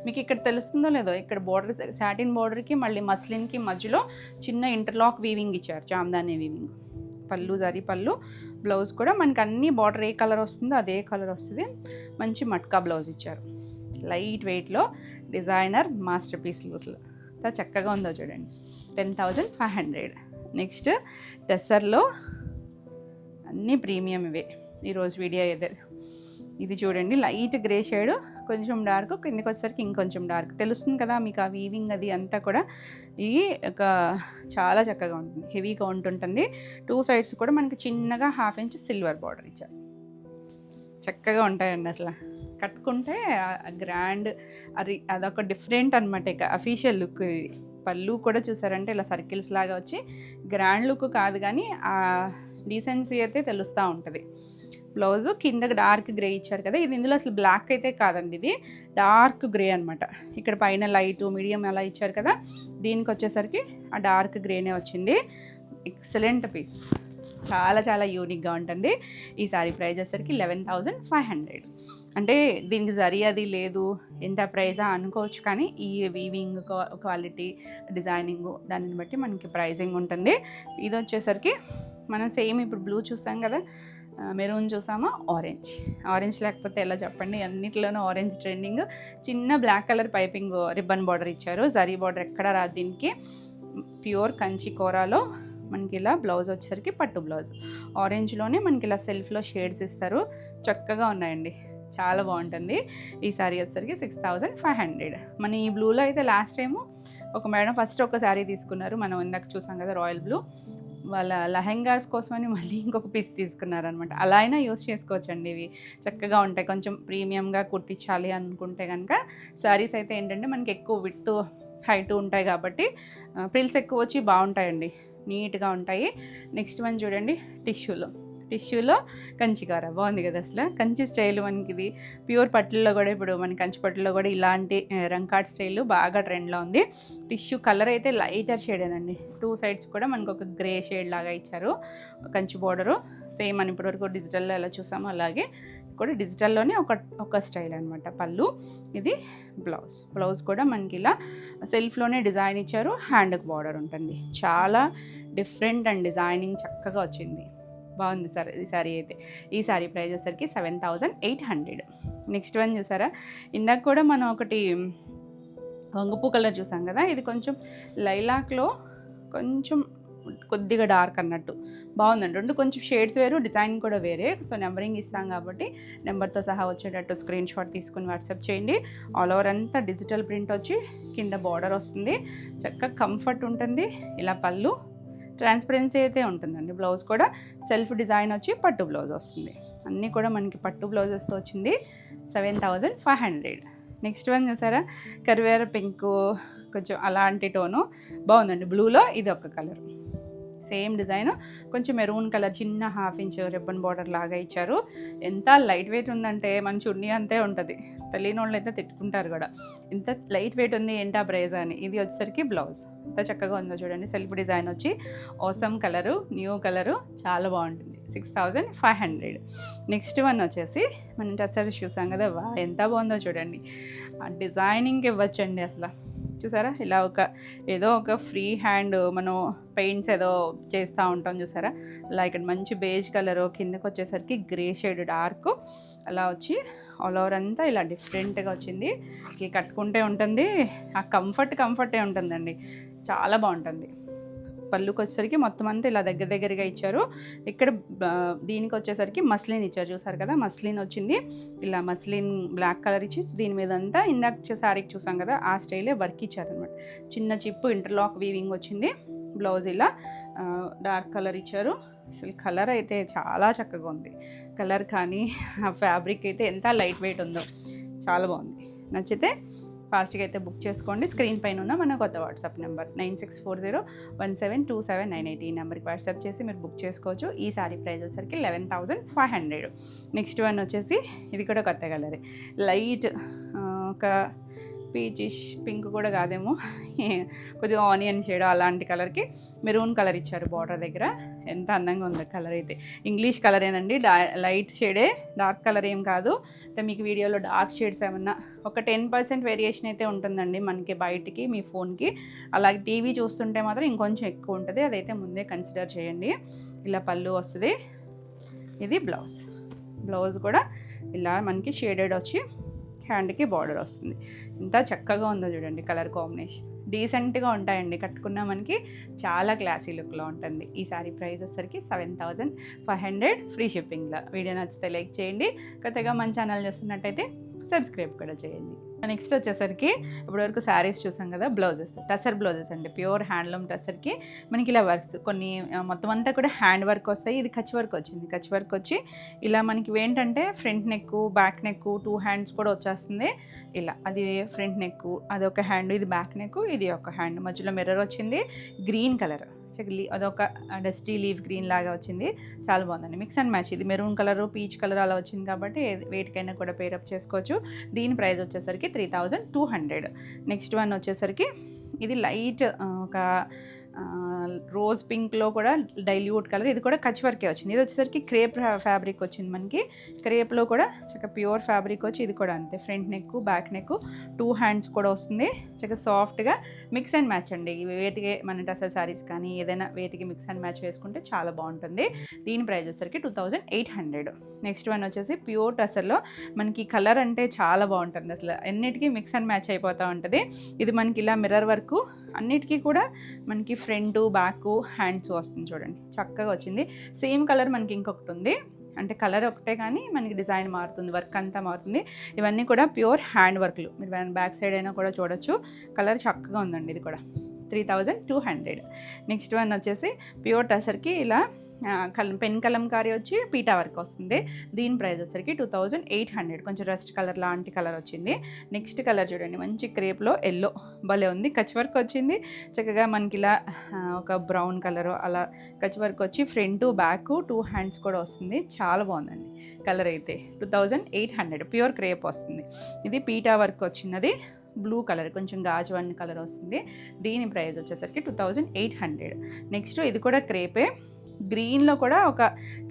మీకు ఇక్కడ తెలుస్తుందో లేదో, ఇక్కడ బార్డర్ సాటిన్ బార్డర్కి మళ్ళీ మస్లిన్కి మధ్యలో చిన్న ఇంటర్లాక్ వీవింగ్ ఇచ్చారు, జామ్దానీ వీవింగ్. పళ్ళు జరీ పళ్ళు, బ్లౌజ్ కూడా మనకి అన్ని బార్డర్ ఏ కలర్ వస్తుందో అదే కలర్ వస్తుంది. మంచి మట్కా బ్లౌజ్ ఇచ్చారు. లైట్ వెయిట్లో డిజైనర్ మాస్టర్ పీస్ లూస్లో ఎంత చక్కగా ఉందో చూడండి. 10,500. నెక్స్ట్ టెస్సర్లో అన్నీ ప్రీమియం ఇవే ఈరోజు వీడియో అయితే. ఇది చూడండి లైట్ గ్రే షేడ్, కొంచెం డార్క్, కిందకి వచ్చేసరికి ఇంకొంచెం డార్క్ తెలుస్తుంది కదా మీకు. ఆ వీవింగ్ అది అంతా కూడా ఇది ఒక చాలా చక్కగా ఉంటుంది, హెవీగా ఉంటుంటుంది. 2 సైడ్స్ కూడా మనకి చిన్నగా 1/2 ఇంచ్ సిల్వర్ బార్డర్ ఇచ్చారు. చక్కగా ఉంటాయండి. అసలు కట్టుకుంటే గ్రాండ్, అదొక డిఫరెంట్ అనమాట. ఇక అఫీషియల్ లుక్. పళ్ళు కూడా చూసారంటే ఇలా సర్కిల్స్ లాగా వచ్చి గ్రాండ్ లుక్ కాదు కానీ ఆ డీసెన్సీ అయితే తెలుస్తూ ఉంటుంది. బ్లౌజు కింద డార్క్ గ్రే ఇచ్చారు కదా, ఇది ఇందులో అసలు బ్లాక్ అయితే కాదండి, ఇది డార్క్ గ్రే అనమాట. ఇక్కడ పైన లైట్ మీడియం అలా ఇచ్చారు కదా, దీనికి వచ్చేసరికి ఆ డార్క్ గ్రేనే వచ్చింది. ఎక్సలెంట్ పీస్, చాలా చాలా యూనిక్గా ఉంటుంది. ఈ సారీ ప్రైస్ వచ్చేసరికి 11,500. అంటే దీనికి జరీ అది లేదు, ఎంత ప్రైజా అనుకోవచ్చు, కానీ ఈ వీవింగ్ క్వాలిటీ, డిజైనింగ్ దానిని బట్టి మనకి ప్రైజింగ్ ఉంటుంది. ఇది వచ్చేసరికి మనం సేమ్ ఇప్పుడు బ్లూ చూసాం కదా, మెరూన్ చూసామా, ఆరెంజ్ లేకపోతే ఎలా చెప్పండి, అన్నిట్లోనూ ఆరెంజ్ ట్రెండింగ్. చిన్న black colour piping ribbon border ఇచ్చారు, జరీ బార్డర్ ఎక్కడ రాదు దీనికి. ప్యూర్ కంచి కూరలో మనకి ఇలా బ్లౌజ్ వచ్చేసరికి పట్టు బ్లౌజ్. ఆరెంజ్లోనే మనకి ఇలా సెల్ఫ్లో షేడ్స్ ఇస్తారు, చక్కగా ఉన్నాయండి, చాలా బాగుంటుంది. ఈ సారీ వచ్చేసరికి 6,500. మన ఈ బ్లూలో అయితే లాస్ట్ టైము ఒక మేడం ఫస్ట్ ఒక శారీ తీసుకున్నారు, మనం ఇందాక చూసాం కదా రాయల్ బ్లూ, వాళ్ళ లెహెంగాస్ కోసమని మళ్ళీ ఇంకొక పీస్ తీసుకున్నారనమాట. అలా అయినా యూస్ చేసుకోవచ్చండి, ఇవి చక్కగా ఉంటాయి. కొంచెం ప్రీమియంగా కుట్టించాలి అనుకుంటే కనుక శారీస్ అయితే ఏంటంటే మనకి ఎక్కువ విడ్త్ హైట్ ఉంటాయి కాబట్టి ఫ్రిల్స్ ఎక్కువ వచ్చి బాగుంటాయండి, నీట్గా ఉంటాయి. నెక్స్ట్ వన్ చూడండి, టిష్యూలో టిష్యూలో కంచికార బాగుంది కదా అసలు. కంచి స్టైల్ మనకి ఇది ప్యూర్ పట్టుల్లో కూడా, ఇప్పుడు మన కంచి పట్టుల్లో కూడా ఇలాంటి రంకాట్ స్టైల్ బాగా ట్రెండ్లో ఉంది. టిష్యూ కలర్ అయితే లైటర్ షేడేనండి. 2 సైడ్స్ కూడా మనకు ఒక గ్రే షేడ్ లాగా ఇచ్చారు. కంచి బోర్డరు సేమ్ అని ఇప్పటివరకు డిజిటల్లో ఎలా చూసామో అలాగే కూడా డిజిటల్లోనే ఒక స్టైల్ అనమాట. పళ్ళు, ఇది బ్లౌజ్ కూడా మనకి ఇలా సెల్ఫ్లోనే డిజైన్ ఇచ్చారు. హ్యాండ్కి బార్డర్ ఉంటుంది. చాలా డిఫరెంట్ అండ్ డిజైనింగ్ చక్కగా వచ్చింది. బాగుంది సార్ ఈ శారీ అయితే. ఈ శారీ ప్రైస్ వచ్చేసరికి 7,800. నెక్స్ట్ వన్ చూసారా, ఇందాక కూడా మనం ఒకటి వంగుపూ కలర్ చూసాం కదా, ఇది కొంచెం లైలాక్లో కొంచెం కొద్దిగా డార్క్ అన్నట్టు బాగుందండి. రెండు కొంచెం షేడ్స్ వేరు, డిజైన్ కూడా వేరే. సో నెంబరింగ్ ఇస్తాం కాబట్టి నెంబర్తో సహా వచ్చేటట్టు స్క్రీన్ షాట్ తీసుకుని వాట్సాప్ చేయండి. ఆల్ ఓవర్ అంతా డిజిటల్ ప్రింట్ వచ్చి కింద బార్డర్ వస్తుంది. చక్కగా కంఫర్ట్ ఉంటుంది. ఇలా పళ్ళు ట్రాన్స్పరెన్సీ అయితే ఉంటుందండి. బ్లౌజ్ కూడా సెల్ఫ్ డిజైన్ వచ్చి పట్టు బ్లౌజ్ వస్తుంది. అన్నీ కూడా మనకి పట్టు బ్లౌజెస్తో వచ్చింది. 7,500. నెక్స్ట్ వన్ చూసారా, కరివేర పింక్ కొంచెం అలాంటి టోను బాగుందండి. బ్లూలో ఇది ఒక కలర్, సేమ్ డిజైన్, కొంచెం మెరూన్ కలర్, చిన్న 1/2 ఇంచ్ రిబ్బన్ బార్డర్ లాగా ఇచ్చారు. ఎంత లైట్ వెయిట్ ఉందంటే మన చున్నీ అంతే ఉంటుంది. తెలియని వాళ్ళు అయితే తిట్టుకుంటారు కూడా, ఇంత లైట్ వెయిట్ ఉంది ఏంటా ప్రైజ్ అని. ఇది వచ్చేసరికి బ్లౌజ్ ఎంత చక్కగా ఉందో చూడండి. సెల్ఫ్ డిజైన్ వచ్చి ఓసమ్ కలరు, న్యూ కలరు, చాలా బాగుంటుంది. 6,500. నెక్స్ట్ వన్ వచ్చేసి మనం టసర్స్ చూసాం కదా, ఎంత బాగుందో చూడండి. ఆ డిజైనింగ్కి ఇవ్వచ్చండి అసలు. చూసారా, ఇలా ఏదో ఒక ఫ్రీ హ్యాండ్ మనం పెయింట్స్ ఏదో చేస్తూ ఉంటాం చూసారా, అలా ఇక్కడ మంచి బేజ్ కలరు, కిందకి వచ్చేసరికి గ్రే షేడ్ డార్క్ అలా వచ్చి ఆల్ ఓవర్ అంతా ఇలా డిఫరెంట్గా వచ్చింది. అసలు కట్టుకుంటే ఉంటుంది, ఆ కంఫర్టే ఉంటుందండి. చాలా బాగుంటుంది. పళ్ళుకి వచ్చేసరికి మొత్తం అంతా ఇలా దగ్గరగా ఇచ్చారు. ఇక్కడ దీనికి వచ్చేసరికి మస్లిన్ ఇచ్చారు చూసారు కదా, మస్లిన్ వచ్చింది. ఇలా మస్లిన్ బ్లాక్ కలర్ ఇచ్చి దీని మీద అంతా ఇందాక శారీకి చూసాం కదా ఆ స్టైలే వర్క్ ఇచ్చారనమాట. చిన్న చిప్పు ఇంటర్లాక్ వీవింగ్ వచ్చింది. బ్లౌజ్ ఇలా డార్క్ కలర్ ఇచ్చారు. అసలు కలర్ అయితే చాలా చక్కగా ఉంది. కలర్ కానీ ఆ ఫ్యాబ్రిక్ అయితే ఎంత లైట్ వెయిట్ ఉందో, చాలా బాగుంది. నచ్చితే ఫాస్ట్గా అయితే బుక్ చేసుకోండి. స్క్రీన్ పైన ఉన్న మన కొత్త వాట్సాప్ నెంబర్ 9640172798 ఈ నెంబర్కి వాట్సాప్ చేసి మీరు బుక్ చేసుకోవచ్చు. ఈ సారీ ప్రైస్ వచ్చేసరికి 11,500. నెక్స్ట్ వన్ వచ్చేసి ఇది కూడా కొత్త కలరే, లైట్ ఒక పీచిష్ పింక్ కూడా కాదేమో, కొద్దిగా ఆనియన్ షేడ్ అలాంటి కలర్కి మెరూన్ కలర్ ఇచ్చారు బార్డర్ దగ్గర. ఎంత అందంగా ఉంది కలర్ అయితే. ఇంగ్లీష్ కలరేనండి, లైట్ షేడే, డార్క్ కలర్ ఏం కాదు. అంటే మీకు వీడియోలో డార్క్ షేడ్స్ ఏమన్నా ఒక 10% వేరియేషన్ అయితే ఉంటుందండి మనకి బయటికి మీ ఫోన్కి. అలాగే టీవీ చూస్తుంటే మాత్రం ఇంకొంచెం ఎక్కువ ఉంటుంది, అదైతే ముందే కన్సిడర్ చేయండి. ఇలా పళ్ళు వస్తుంది. ఇది బ్లౌజ్ కూడా ఇలా మనకి షేడెడ్ వచ్చి హ్యాండ్కి బార్డర్ వస్తుంది. ఇంత చక్కగా ఉందో చూడండి. కలర్ కాంబినేషన్ డీసెంట్గా ఉంటాయండి, కట్టుకున్నా మనకి చాలా క్లాసీ లుక్లో ఉంటుంది. ఈ సారీ ప్రైస్ వచ్చేసరికి 7,500 ఫ్రీ షిప్పింగ్లో. వీడియో నచ్చితే లైక్ చేయండి. కొత్తగా మన ఛానల్ చూస్తున్నట్టయితే సబ్స్క్రైబ్ కూడా చేయండి. నెక్స్ట్ వచ్చేసరికి ఇప్పటివరకు శారీస్ చూసాం కదా, బ్లౌజెస్, టసర్ బ్లౌజెస్ అండి. ప్యూర్ హ్యాండ్లూమ్ టసర్కి మనకి ఇలా వర్క్స్ కొన్ని మొత్తం అంతా కూడా హ్యాండ్ వర్క్ వస్తాయి. ఇది కచ్ వర్క్ వచ్చింది. కచ్ వర్క్ వచ్చి ఇలా మనకి ఏంటంటే front neck, back neck, 2 hands కూడా వచ్చేస్తుంది. ఇలా అది ఫ్రంట్ నెక్, అది ఒక హ్యాండ్, ఇది బ్యాక్ నెక్, ఇది ఒక హ్యాండ్, మధ్యలో మిర్రర్ వచ్చింది. గ్రీన్ కలర్, అదొక డస్టీ లీవ్ గ్రీన్ లాగా వచ్చింది. చాలా బాగుందండి. Mix and match. ఇది మెరూన్ కలర్, పీచ్ కలర్ అలా వచ్చింది కాబట్టి వేటికైనా కూడా పేరప్ చేసుకోవచ్చు. దీని ప్రైస్ వచ్చేసరికి 3,200. నెక్స్ట్ వన్ వచ్చేసరికి ఇది లైట్ ఒక రోజ్ పింక్లో కూడా డైల్యూట్ కలర్, ఇది కూడా కచ్ వర్కే వచ్చింది. ఇది వచ్చేసరికి క్రేప్ ఫ్యాబ్రిక్ వచ్చింది మనకి. క్రేప్లో కూడా చక్కగా ప్యూర్ ఫ్యాబ్రిక్ వచ్చి ఇది కూడా అంతే. Front neck, back neck, 2 hands కూడా వస్తుంది. చక్కగా సాఫ్ట్గా మిక్స్ అండ్ మ్యాచ్ అండి. వేటికి మన టసర్ శారీస్ కానీ ఏదైనా వేటికి మిక్స్ అండ్ మ్యాచ్ వేసుకుంటే చాలా బాగుంటుంది. దీని ప్రైస్ వచ్చేసరికి 2,800. నెక్స్ట్ వన్ వచ్చేసి ప్యూర్ టసర్లో మనకి కలర్ అంటే చాలా బాగుంటుంది. అసలు అన్నిటికీ మిక్స్ అండ్ మ్యాచ్ అయిపోతూ ఉంటుంది. ఇది మనకి ఇలా మిర్రర్ వర్క్, అన్నిటికీ కూడా మనకి ఫ్రంట్, బ్యాక్, హ్యాండ్స్ వస్తుంది. చూడండి చక్కగా వచ్చింది. సేమ్ కలర్ మనకి ఇంకొకటి ఉంది, అంటే కలర్ ఒకటే కానీ మనకి డిజైన్ మారుతుంది, వర్క్ అంతా మారుతుంది. ఇవన్నీ కూడా ప్యూర్ హ్యాండ్ వర్క్లు. మీరు బ్యాక్ సైడ్ అయినా కూడా చూడొచ్చు. కలర్ చక్కగా ఉందండి. ఇది కూడా 3200. నెక్స్ట్ వన్ వచ్చేసి ప్యూర్ టసర్కి ఇలా పెన్ కలంకారీ వచ్చి పీటా వర్క్ వస్తుంది. దీని ప్రైస్ వచ్చేసరికి 2800. కొంచెం రస్ట్ కలర్ లాంటి కలర్ వచ్చింది. నెక్స్ట్ కలర్ చూడండి, మంచి క్రేప్లో ఎల్లో భలే ఉంది. కచ్ వర్క్ వచ్చింది చక్కగా మనకి ఇలా ఒక బ్రౌన్ కలర్ అలా కచ్ వర్క్ వచ్చి ఫ్రంట్ బ్యాక్ 2 హ్యాండ్స్ కూడా వస్తుంది. చాలా బాగుందండి కలర్ అయితే. 2800 ప్యూర్ క్రేప్ వస్తుంది. ఇది పీటా వర్క్ వచ్చినది బ్లూ కలర్, కొంచెం గాజు వన్ కలర్ వస్తుంది. దీని ప్రైస్ వచ్చేసరికి 2800. నెక్స్ట్ ఇది కూడా క్రేపే, గ్రీన్లో కూడా ఒక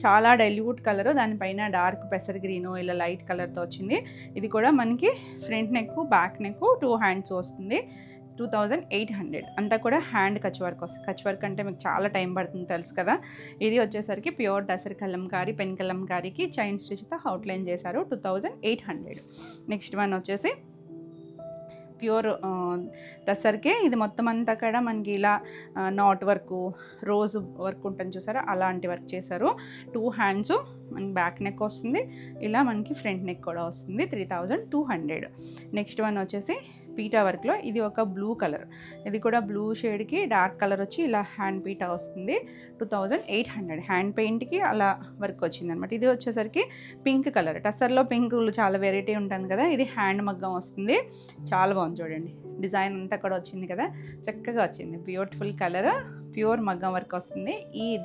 చాలా డైల్యూట్ కలరు, దానిపైన డార్క్ పెసర్ గ్రీను ఇలా లైట్ కలర్తో వచ్చింది. ఇది కూడా మనకి front neck back neck 2 hands వస్తుంది. 2800. అంతా కూడా హ్యాండ్ కచ్ వర్క్ వస్తుంది. కచ్ వర్క్ అంటే మీకు చాలా టైం పడుతుంది తెలుసు కదా. ఇది వచ్చేసరికి ప్యూర్ టసర్ కలంకారీ, పెన్ కలంకారీకి చైన్ స్టిచ్తో అవుట్లైన్ చేశారు. 2800. నెక్స్ట్ వన్ వచ్చేసి ప్యూర్ టసర్కే, ఇది మొత్తం అంతా కూడా మనకి ఇలా నాట్ వర్క్, రోజ్ వర్క్ ఉంటుంది చూసారా, అలాంటి వర్క్ చేశారు. 2 హ్యాండ్స్ మనకి బ్యాక్ నెక్ వస్తుంది, ఇలా మనకి ఫ్రంట్ నెక్ కూడా వస్తుంది. 3200. నెక్స్ట్ వన్ వచ్చేసి పీటా వర్క్లో ఇది ఒక బ్లూ కలర్, ఇది కూడా బ్లూ షేడ్కి డార్క్ కలర్ వచ్చి ఇలా హ్యాండ్ పీటా వస్తుంది. 2800. హ్యాండ్ పెయింట్కి అలా వర్క్ వచ్చింది అనమాట. ఇది వచ్చేసరికి పింక్ కలర్, టసర్లో పింక్ చాలా వెరైటీ ఉంటుంది కదా, ఇది హ్యాండ్ మగ్గం వస్తుంది. చాలా బాగుంది చూడండి, డిజైన్ అంతా కూడా వచ్చింది కదా, చక్కగా వచ్చింది. బ్యూటిఫుల్ కలర్, ప్యూర్ మగ్గం వర్క్ వస్తుంది.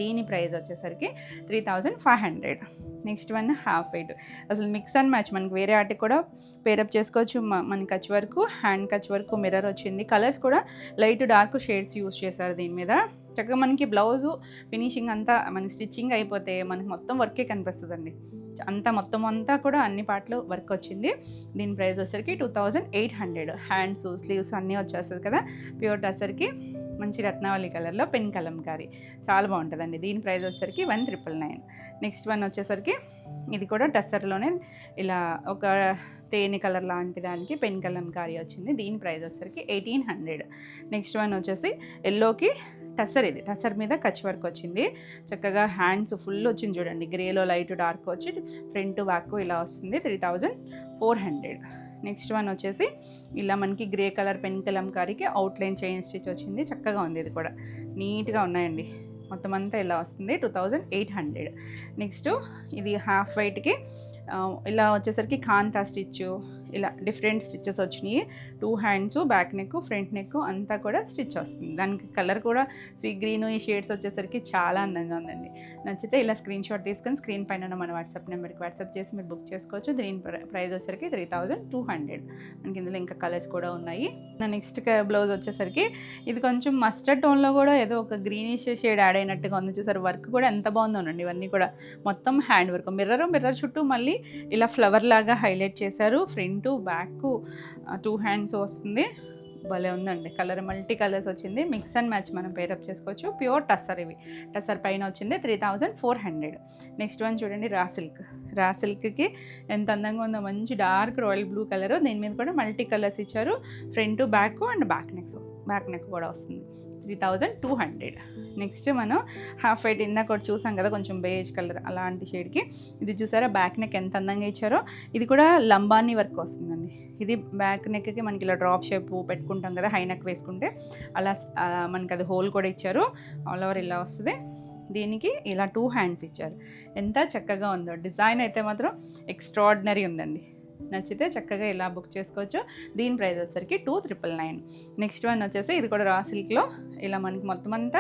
దీని ప్రైస్ వచ్చేసరికి 3500. నెక్స్ట్ వన్ హాఫ్ వైట్, అసలు మిక్స్ అండ్ మ్యాచ్, మనకి వేరే ఆటికి కూడా పేరప్ చేసుకోవచ్చు. మన Kutch work, hand Kutch work, mirror వచ్చింది. కలర్స్ కూడా లైట్ డార్క్ షేడ్స్ యూస్ చేశారు దీని మీద. చక్కగా మనకి బ్లౌజు ఫినిషింగ్ అంతా మనకి స్టిచ్చింగ్ అయిపోతే మనకి మొత్తం వర్కే కనిపిస్తుందండి. అంతా మొత్తం అంతా కూడా అన్ని పార్ట్లు వర్క్ వచ్చింది. దీని ప్రైస్ వచ్చేసరికి 2800. హ్యాండ్స్ స్లీవ్స్ అన్నీ వచ్చేస్తుంది కదా. ప్యూర్ టసర్కి మంచి రత్నావళి కలర్లో పెన్ కలంకారీ చాలా బాగుంటుందండి. దీని ప్రైస్ వచ్చేసరికి 1999. నెక్స్ట్ వన్ వచ్చేసరికి ఇది కూడా టసర్లోనే ఇలా ఒక తేనె కలర్ లాంటి దానికి పెన్ కలంకారీ వచ్చింది. దీని ప్రైస్ వచ్చేసరికి 1800. నెక్స్ట్ వన్ వచ్చేసి ఎల్లోకి టసర్, ఇది టసర్ మీద కచ్ వర్క్ వచ్చింది. చక్కగా హ్యాండ్స్ ఫుల్ వచ్చింది చూడండి, గ్రేలో లైట్ డార్క్ వచ్చి ఫ్రంట్ బ్యాక్ ఇలా వస్తుంది. 3400. నెక్స్ట్ వన్ వచ్చేసి ఇలా మనకి గ్రే కలర్ పెన్ కలంకారీకి అవుట్లైన్ చైన్ స్టిచ్ వచ్చింది. చక్కగా ఉంది, ఇది కూడా నీట్గా ఉన్నాయండి. మొత్తం అంతా ఇలా వస్తుంది. 2800. నెక్స్ట్ ఇది హాఫ్ వైట్కి ఇలా వచ్చేసరికి కాంతా స్టిచ్, ఇలా డిఫరెంట్ స్టిచ్చెస్ వచ్చినాయి. 2 hands, back neck, front neck అంతా కూడా స్టిచ్ వస్తుంది. దానికి కలర్ కూడా సీ గ్రీన్, ఈ షేడ్స్ వచ్చేసరికి చాలా అందంగా ఉందండి. నచ్చితే ఇలా స్క్రీన్ షాట్ తీసుకొని స్క్రీన్ పైన మన వాట్సాప్ నెంబర్కి వాట్సాప్ చేసి మీరు బుక్ చేసుకోవచ్చు. దీని ప్రైస్ వచ్చేసరికి 3200. మనకి ఇందులో ఇంకా కలర్స్ కూడా ఉన్నాయి. నెక్స్ట్ బ్లౌజ్ వచ్చేసరికి ఇది కొంచెం మస్టర్డ్ టోన్లో కూడా ఏదో ఒక గ్రీనిష్ షేడ్ యాడ్ అయినట్టుగా ఉంది చూసారు. వర్క్ కూడా ఎంత బాగుందోనండి. ఇవన్నీ కూడా మొత్తం హ్యాండ్ వర్క్, మిర్రర్ చుట్టూ మళ్ళీ ఇలా ఫ్లవర్ లాగా హైలైట్ చేశారు. ఫ్రంట్ బ్యాక్ 2 హ్యాండ్స్ వస్తుంది. భలే ఉందండి. కలర్ మల్టీ కలర్స్ వచ్చింది. మిక్స్ అండ్ మ్యాచ్ మనం పేరప్ చేసుకోవచ్చు. ప్యూర్ టసర్, ఇవి టసర్ పైన వచ్చింది. 3400. నెక్స్ట్ వన్ చూడండి, రా సిల్క్కి ఎంత అందంగా ఉందో. మంచి డార్క్ రాయల్ బ్లూ కలర్, దీని మీద కూడా మల్టీ కలర్స్ ఇచ్చారు. Front back and back neck కూడా వస్తుంది. 3200. నెక్స్ట్ మనం హాఫ్ వైట్ ఇందాక చూసాం కదా, కొంచెం బేజ్ కలర్ అలాంటి షేడ్కి ఇది చూసారా, బ్యాక్ నెక్ ఎంత అందంగా ఇచ్చారో. ఇది కూడా లంబానీ వర్క్ వస్తుందండి. ఇది బ్యాక్ నెక్కి మనకి ఇలా డ్రాప్ షేప్ పెట్టుకుంటాం కదా, హై నెక్ వేసుకుంటే అలా మనకి అది హోల్ కూడా ఇచ్చారు. ఆల్ ఓవర్ ఇలా వస్తుంది. దీనికి ఇలా 2 హ్యాండ్స్ ఇచ్చారు. ఎంత చక్కగా ఉందో. డిజైన్ అయితే మాత్రం ఎక్స్ట్రాడినరీ ఉందండి. నచ్చితే చక్కగా ఇలా బుక్ చేసుకోవచ్చు. దీని ప్రైస్ వచ్చేసరికి 2999. నెక్స్ట్ వన్ వచ్చేసి ఇది కూడా రా సిల్క్లో ఇలా మనకి మొత్తం అంతా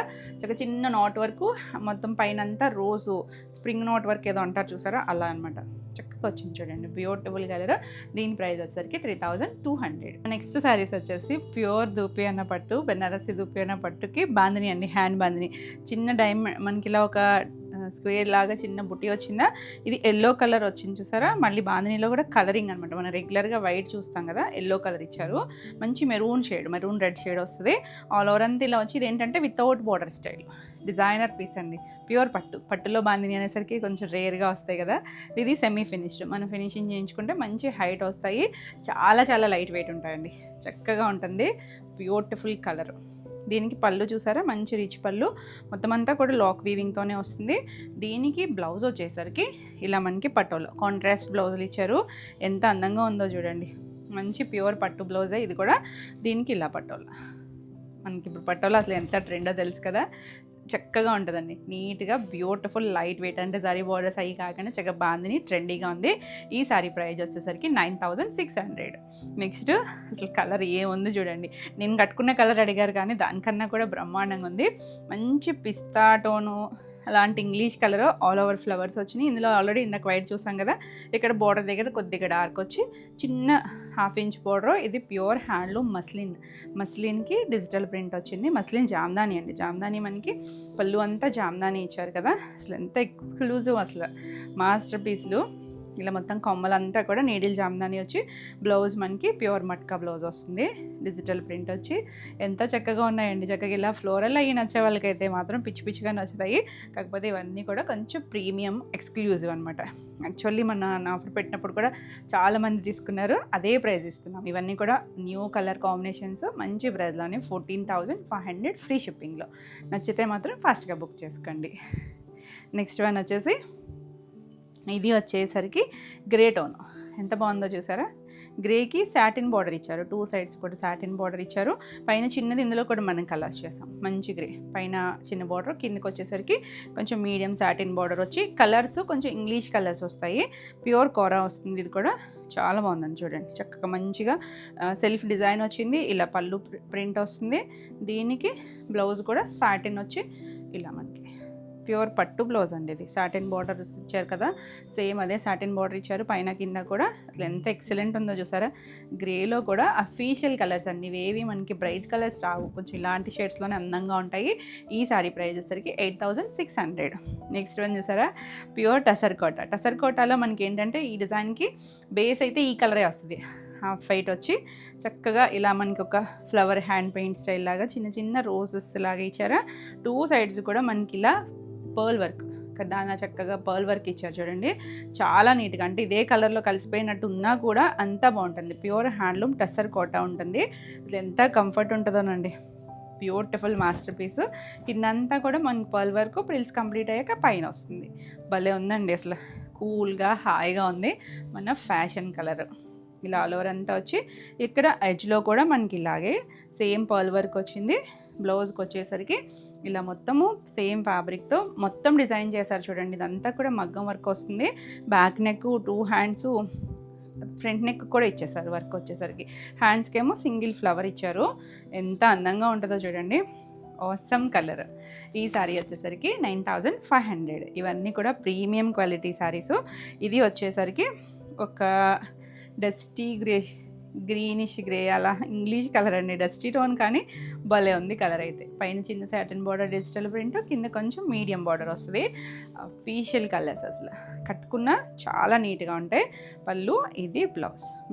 చిన్న నాట్ వర్క్, మొత్తం పైన అంతా రోజు స్ప్రింగ్ నాట్ వర్క్ ఏదో అంటారు చూసారా, అలా అనమాట. చక్కగా వచ్చింది చూడండి, బ్యూటిఫుల్ కలర్. దీని ప్రైస్ వచ్చేసరికి 3200. నెక్స్ట్ శారీస్ వచ్చేసి ప్యూర్ దూపియానా పట్టు, బెనారసి దూపియానా పట్టుకి బాందిని అండి, హ్యాండ్ బాందిని. చిన్న డైమండ్ మనకి ఇలా ఒక స్క్వేర్ లాగా చిన్న బుట్టి వచ్చిందా. ఇది ఎల్లో కలర్ వచ్చింది చూసారా. మళ్ళీ బాందినీలో కూడా కలరింగ్ అనమాట. మనం రెగ్యులర్గా వైట్ చూస్తాం కదా, ఎల్లో కలర్ ఇచ్చారు. మంచి మెరూన్ రెడ్ షేడ్ వస్తుంది. ఆల్ ఓవర్ అంతా ఇలా వచ్చి ఇది ఏంటంటే without border style designer piece అండి. ప్యూర్ పట్టులో బాందిని అనేసరికి కొంచెం రేర్గా వస్తాయి కదా. ఇది సెమీ ఫినిష్డ్, మనం ఫినిషింగ్ చేయించుకుంటే మంచి హైట్ వస్తాయి. చాలా లైట్ వెయిట్ ఉంటాయండి. చక్కగా ఉంటుంది. Beautiful colour. దీనికి పళ్ళు చూసారా, మంచి రిచ్ పళ్ళు. మొత్తం అంతా కూడా లాక్ వీవింగ్తోనే వస్తుంది. దీనికి బ్లౌజ్ వచ్చేసరికి ఇలా మనకి పట్టోలో కాంట్రాస్ట్ బ్లౌజులు ఇచ్చారు. ఎంత అందంగా ఉందో చూడండి. మంచి ప్యూర్ పట్టు బ్లౌజే ఇది కూడా. దీనికి ఇలా పట్టోలో మనకి ఇప్పుడు పట్టోలో అసలు ఎంత ట్రెండో తెలుసు కదా, చక్కగా ఉంటుందండి. నీట్గా బ్యూటిఫుల్ లైట్ వెయిట్, అంటే జరీ బోర్డర్స్ అవి కాకుండా చక్కగా బాందిని ట్రెండీగా ఉంది. ఈ సారీ ప్రైస్ వచ్చేసరికి 9600. నెక్స్ట్ అసలు కలర్ ఏముంది చూడండి. నేను కట్టుకున్న కలర్ అడిగారు కానీ దానికన్నా కూడా బ్రహ్మాండంగా ఉంది. మంచి పిస్తా టోను అలాంటి English colour all over flowers వచ్చినాయి. ఇందులో ఆల్రెడీ ఇందాక వైట్ చూసాం కదా, ఇక్కడ బోర్డర్ దగ్గర కొద్దిగా డార్క్ వచ్చి చిన్న 1/2 ఇంచ్ బోర్డర్. ఇది ప్యూర్ హ్యాండ్లూమ్ మస్లిన్కి డిజిటల్ ప్రింట్ వచ్చింది. మస్లిన్ జామ్దాని అండి. జామ్దాని మనకి పళ్ళు అంతా జామ్దాని ఇచ్చారు కదా, అసలు ఎంత ఎక్స్క్లూజివ్, అసలు మాస్టర్ పీస్లు. ఇలా మొత్తం కొమ్మలంతా కూడా నీడిల్ జామ్దాని వచ్చి బ్లౌజ్ మనకి ప్యూర్ మట్కా బ్లౌజ్ వస్తుంది. డిజిటల్ ప్రింట్ వచ్చి ఎంత చక్కగా ఉన్నాయండి. చక్కగా ఇలా ఫ్లోరల్ అయ్యి నచ్చే వాళ్ళకైతే మాత్రం పిచ్చి పిచ్చిగా నచ్చుతాయి. కాకపోతే ఇవన్నీ కూడా కొంచెం ప్రీమియం ఎక్స్క్లూజివ్ అనమాట. యాక్చువల్లీ మన ఆఫర్ పెట్టినప్పుడు కూడా చాలామంది తీసుకున్నారు, అదే ప్రైస్ ఇస్తున్నాం. ఇవన్నీ కూడా న్యూ కలర్ కాంబినేషన్స్ మంచి ప్రైస్లోనే 14,500 ఫ్రీ షిప్పింగ్లో. నచ్చితే మాత్రం ఫాస్ట్గా బుక్ చేసుకోండి. నెక్స్ట్ వన్ వచ్చేసి ఇది వచ్చేసరికి గ్రే టోన్. ఎంత బాగుందో చూసారా. గ్రేకి సాటిన్ బార్డర్ ఇచ్చారు, 2 సైడ్స్ కూడా సాటిన్ బార్డర్ ఇచ్చారు. పైన చిన్నది, ఇందులో కూడా మనం కలర్స్ చేసాం. మంచి గ్రే, పైన చిన్న బార్డర్, కిందకి వచ్చేసరికి కొంచెం మీడియం సాటిన్ బార్డర్ వచ్చి కలర్స్ కొంచెం ఇంగ్లీష్ కలర్స్ వస్తాయి. ప్యూర్ కోరా వస్తుంది. ఇది కూడా చాలా బాగుందండి చూడండి. చక్కగా మంచిగా సెల్ఫ్ డిజైన్ వచ్చింది. ఇలా పళ్ళు ప్రింట్ వస్తుంది. దీనికి బ్లౌజ్ కూడా సాటిన్ వచ్చి ఇలా మనకి ప్యూర్ పట్టు బ్లౌజ్ అండి. ఇది సాటిన్ బార్డర్ ఇచ్చారు కదా, సేమ్ అదే సాటిన్ బార్డర్ ఇచ్చారు పైన కింద కూడా. అసలు ఎంత ఎక్సలెంట్ ఉందో చూసారా. గ్రేలో కూడా అఫీషియల్ కలర్స్ అండి, ఇవేవి మనకి బ్రైట్ కలర్స్ రావు, కొంచెం ఇలాంటి షేడ్స్లోనే అందంగా ఉంటాయి. ఈ సారీ ప్రైస్ వచ్చేసరికి 8600. నెక్స్ట్ వన్ చూసారా, ప్యూర్ టసర్ కోటా. టసర్ కోటాలో మనకి ఏంటంటే ఈ డిజైన్కి బేస్ అయితే ఈ కలరే వస్తుంది. హాఫ్ వైట్ వచ్చి చక్కగా ఇలా మనకి ఒక ఫ్లవర్ హ్యాండ్ పెయింట్ స్టైల్ లాగా చిన్న చిన్న రోజెస్ లాగా ఇచ్చారా. 2 సైడ్స్ కూడా మనకి ఇలా పర్ల్ వర్క్, దాని చక్కగా పర్ల్ వర్క్ ఇచ్చారు చూడండి. చాలా నీట్గా, అంటే ఇదే కలర్లో కలిసిపోయినట్టు ఉన్నా కూడా అంతా బాగుంటుంది. ప్యూర్ హ్యాండ్లూమ్ టసర్ కోటా ఉంటుంది. అసలు ఎంత కంఫర్ట్ ఉంటుందోనండి. Beautiful masterpiece. కిందంతా కూడా మనకి పర్ల్ వర్క్, ప్రిల్స్ కంప్లీట్ అయ్యాక పైన వస్తుంది. భలే ఉందండి, అసలు కూల్గా హాయిగా ఉంది. మన ఫ్యాషన్ కలర్. ఇలా ఆల్ ఓవర్ అంతా వచ్చి ఇక్కడ ఎడ్జ్లో కూడా మనకి ఇలాగే సేమ్ పర్ల్ వర్క్ వచ్చింది. బ్లౌజ్కి వచ్చేసరికి ఇలా మొత్తము సేమ్ ఫ్యాబ్రిక్తో మొత్తం డిజైన్ చేశారు చూడండి. ఇదంతా కూడా మగ్గం వర్క్ వస్తుంది. Back neck, 2 hands, front neck కూడా ఇచ్చేసారు వర్క్ వచ్చేసరికి. హ్యాండ్స్కి ఏమో సింగిల్ ఫ్లవర్ ఇచ్చారు. ఎంత అందంగా ఉంటుందో చూడండి. Awesome colour. ఈ సారీ వచ్చేసరికి 9500. ఇవన్నీ కూడా ప్రీమియం క్వాలిటీ సారీస్. ఇది వచ్చేసరికి ఒక డస్టీ గ్రీనిష్ గ్రే అలా ఇంగ్లీష్ కలర్ అండి. డస్టీ టోన్ కానీ భలే ఉంది కలర్ అయితే. పైన చిన్న సాటిన్ బార్డర్ డిజిటల్ ప్రింట్, కింద కొంచెం మీడియం బార్డర్ వస్తుంది. అఫీషియల్ కలర్స్, అసలు కట్టుకున్న చాలా నీట్గా ఉంటాయి. పళ్ళు, ఇది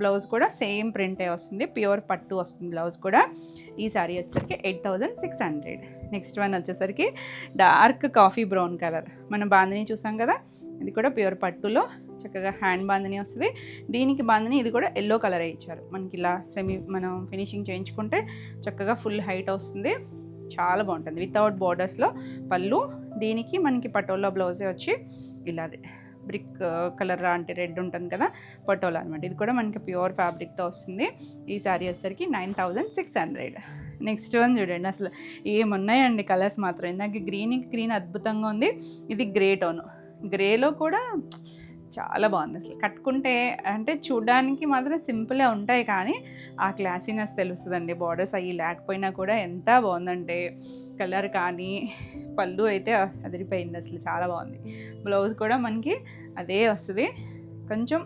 బ్లౌజ్ కూడా సేమ్ ప్రింటే వస్తుంది. ప్యూర్ పట్టు వస్తుంది బ్లౌజ్ కూడా. ఈ సారీ వచ్చేసరికి 8600. నెక్స్ట్ వన్ వచ్చేసరికి డార్క్ కాఫీ బ్రౌన్ కలర్. మనం బాందిని చూసాం కదా, ఇది కూడా ప్యూర్ పట్టులో చక్కగా హ్యాండ్ బాందిని వస్తుంది. దీనికి బాందిని ఇది కూడా ఎల్లో కలరే ఇచ్చారు మనకి. ఇలా మనం ఫినిషింగ్ చేయించుకుంటే చక్కగా ఫుల్ హైట్ వస్తుంది. చాలా బాగుంటుంది. వితౌట్ బోర్డర్స్లో పళ్ళు. దీనికి మనకి పటోలా బ్లౌజే వచ్చి ఇలా బ్రిక్ కలర్ లాంటి రెడ్ ఉంటుంది కదా, పటోలా అనమాట. ఇది కూడా మనకి ప్యూర్ ఫ్యాబ్రిక్తో వస్తుంది. ఈ శారీ వచ్చేసరికి 9600. నెక్స్ట్ వన్ చూడండి, అసలు ఏమున్నాయండి కలర్స్ మాత్రం. ఇందాక గ్రీన్ అద్భుతంగా ఉంది. ఇది గ్రే టోన్. గ్రేలో కూడా చాలా బాగుంది. అసలు కట్టుకుంటే అంటే చూడడానికి మాత్రం సింపుల్గా ఉంటాయి కానీ ఆ క్లాసీనెస్ తెలుస్తుందండి. బార్డర్స్ అవి లేకపోయినా కూడా ఎంత బాగుందంటే కలర్ కానీ. పళ్ళు అయితే అదిరిపోయింది, అసలు చాలా బాగుంది. బ్లౌజ్ కూడా మనకి అదే వస్తుంది. కొంచెం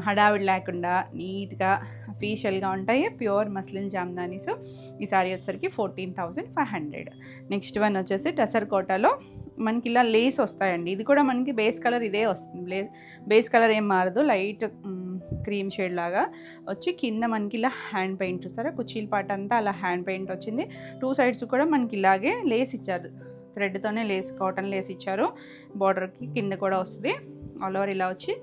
హడావిడి లేకుండా నీట్గా అఫీషియల్గా ఉంటాయి. Pure muslin jamdanis. ఈ సారీ వచ్చేసరికి 14,500. నెక్స్ట్ వన్ వచ్చేసి టసర్ కోటాలో మనకి ఇలా లేస్ వస్తాయండి. ఇది కూడా మనకి బేస్ కలర్ ఇదే వస్తుంది. బేస్ కలర్ ఏం మారదు, లైట్ క్రీమ్ షేడ్ లాగా వచ్చి కింద మనకి ఇలా హ్యాండ్ పెయింట్ చూసారా, కుచీల పాట అంతా అలా హ్యాండ్ పెయింట్ వచ్చింది. 2 సైడ్స్ కూడా మనకి ఇలాగే లేస్ ఇచ్చారు, థ్రెడ్తోనే లేస్, కాటన్ లేస్ ఇచ్చారు. బార్డర్కి కింద కూడా వస్తుంది. ఆల్ ఓవర్ ఇలా వచ్చి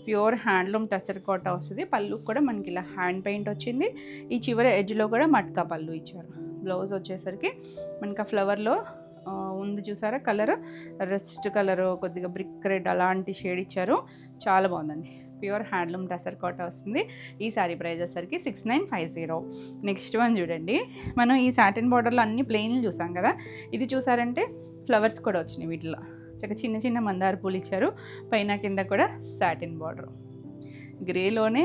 ప్యూర్ హ్యాండ్లూమ్ టసర్ కోటా వస్తుంది. పళ్ళు కూడా మనకి ఇలా హ్యాండ్ పెయింట్ వచ్చింది. ఈ చివరి ఎడ్జ్లో కూడా మట్కా పళ్ళు ఇచ్చారు. బ్లౌజ్ వచ్చేసరికి మనకి ఆ ఫ్లవర్లో ఉంది చూసారా కలర్, రెస్ట్ కలర్, కొద్దిగా బ్రిక్ రెడ్ అలాంటి షేడ్ ఇచ్చారు. చాలా బాగుందండి. ప్యూర్ హ్యాండ్లూమ్ టసర్ కోట వస్తుంది. ఈ శారీ ప్రైస్ వచ్చేసరికి 6950. నెక్స్ట్ వన్ చూడండి, మనం ఈ సాటిన్ బార్డర్లో అన్ని ప్లెయిన్లు చూసాం కదా, ఇది చూసారంటే ఫ్లవర్స్ కూడా వచ్చినాయి వీటిలో. చక్కగా చిన్న చిన్న మందార పూలు ఇచ్చారు, పైన కింద కూడా సాటిన్ బార్డర్. గ్రేలోనే